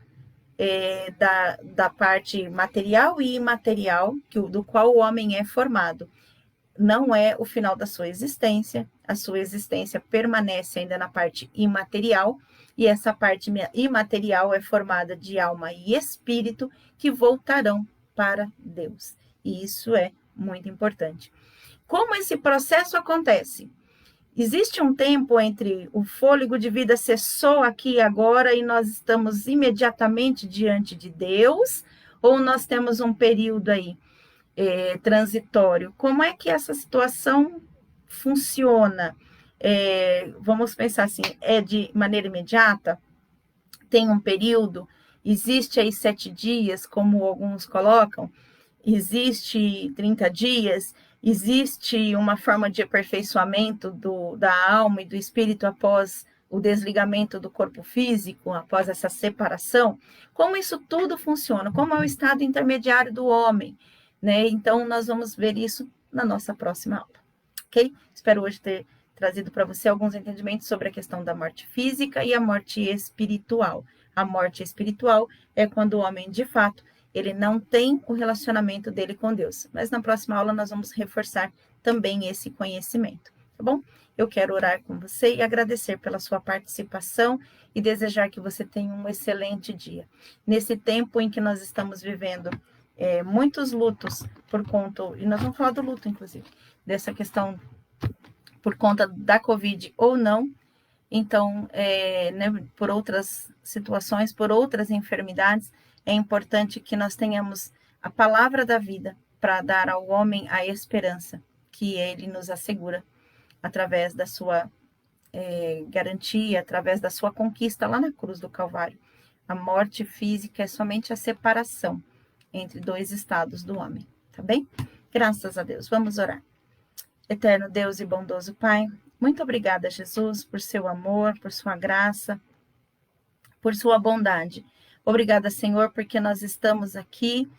da parte material e imaterial, do qual o homem é formado. Não é o final da sua existência, a sua existência permanece ainda na parte imaterial, e essa parte imaterial é formada de alma e espírito que voltarão para Deus. E isso é muito importante. Como esse processo acontece? Existe um tempo entre o fôlego de vida cessou aqui e agora e nós estamos imediatamente diante de Deus, ou nós temos um período aí transitório? Como é que essa situação funciona? Vamos pensar assim, é de maneira imediata? Tem um período? Existe aí 7 dias, como alguns colocam? Existe 30 dias? Existe uma forma de aperfeiçoamento da alma e do espírito após o desligamento do corpo físico, após essa separação? Como isso tudo funciona? Como é o estado intermediário do homem? Né? Então, nós vamos ver isso na nossa próxima aula, ok? Espero hoje ter trazido para você alguns entendimentos sobre a questão da morte física e a morte espiritual. A morte espiritual é quando o homem, de fato, ele não tem o relacionamento dele com Deus. Mas na próxima aula nós vamos reforçar também esse conhecimento, tá bom? Eu quero orar com você e agradecer pela sua participação e desejar que você tenha um excelente dia. Nesse tempo em que nós estamos vivendo muitos lutos por conta, e nós vamos falar do luto, inclusive, dessa questão por conta da Covid ou não, então, por outras situações, por outras enfermidades, é importante que nós tenhamos a palavra da vida para dar ao homem a esperança que ele nos assegura através da sua garantia, através da sua conquista lá na cruz do Calvário. A morte física é somente a separação entre dois estados do homem, tá bem? Graças a Deus. Vamos orar. Eterno Deus e bondoso Pai, muito obrigada, Jesus, por seu amor, por sua graça, por sua bondade. Obrigada, Senhor, porque nós estamos aqui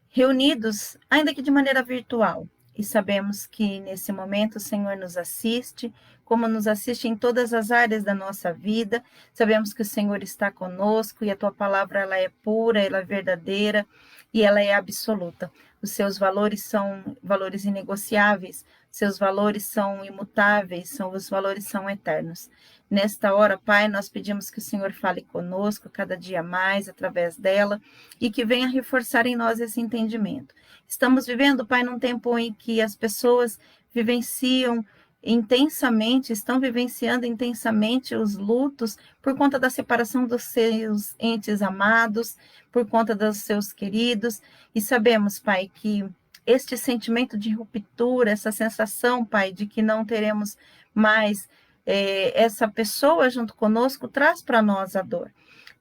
reunidos, ainda que de maneira virtual, e sabemos que nesse momento o Senhor nos assiste, como nos assiste em todas as áreas da nossa vida. Sabemos que o Senhor está conosco e a tua palavra ela é pura, ela é verdadeira e ela é absoluta. Os seus valores são valores inegociáveis, seus valores são imutáveis, os valores são eternos. Nesta hora, Pai, nós pedimos que o Senhor fale conosco cada dia mais através dela e que venha reforçar em nós esse entendimento. Estamos vivendo, Pai, num tempo em que as pessoas vivenciam intensamente, estão vivenciando intensamente os lutos por conta da separação dos seus entes amados, por conta dos seus queridos, e sabemos, Pai, que este sentimento de ruptura, essa sensação, Pai, de que não teremos mais essa pessoa junto conosco, traz para nós a dor.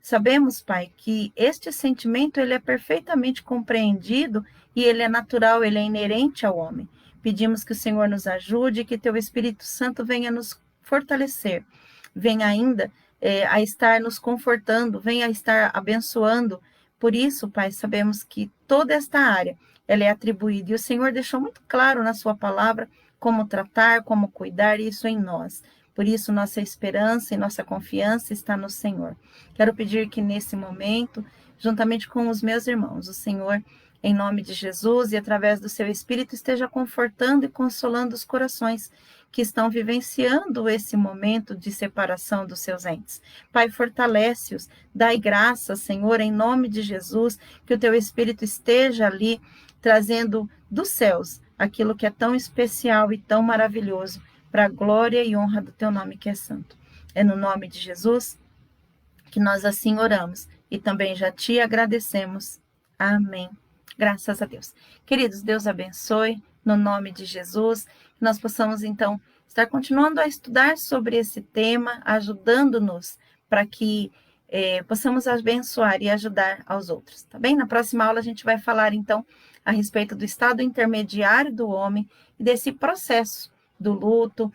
Sabemos, Pai, que este sentimento ele é perfeitamente compreendido e ele é natural, ele é inerente ao homem. Pedimos que o Senhor nos ajude, que teu Espírito Santo venha nos fortalecer, venha ainda a estar nos confortando, venha a estar abençoando. Por isso, Pai, sabemos que toda esta área ela é atribuída e o Senhor deixou muito claro na sua palavra como tratar, como cuidar, isso em nós. Por isso, nossa esperança e nossa confiança está no Senhor. Quero pedir que nesse momento, juntamente com os meus irmãos, o Senhor, em nome de Jesus e através do seu Espírito, esteja confortando e consolando os corações que estão vivenciando esse momento de separação dos seus entes. Pai, fortalece-os, dai graça, Senhor, em nome de Jesus, que o teu Espírito esteja ali, trazendo dos céus aquilo que é tão especial e tão maravilhoso, para a glória e honra do teu nome que é santo. É no nome de Jesus que nós assim oramos e também já te agradecemos. Amém. Graças a Deus. Queridos, Deus abençoe, no nome de Jesus, que nós possamos então estar continuando a estudar sobre esse tema, ajudando-nos para que possamos abençoar e ajudar aos outros, tá bem? Na próxima aula a gente vai falar então a respeito do estado intermediário do homem e desse processo do luto,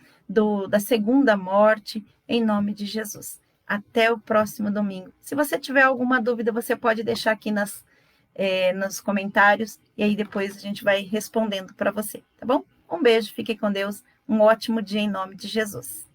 da segunda morte, em nome de Jesus. Até o próximo domingo. Se você tiver alguma dúvida, você pode deixar aqui nos comentários, e aí depois a gente vai respondendo para você, tá bom? Um beijo, fique com Deus, um ótimo dia em nome de Jesus.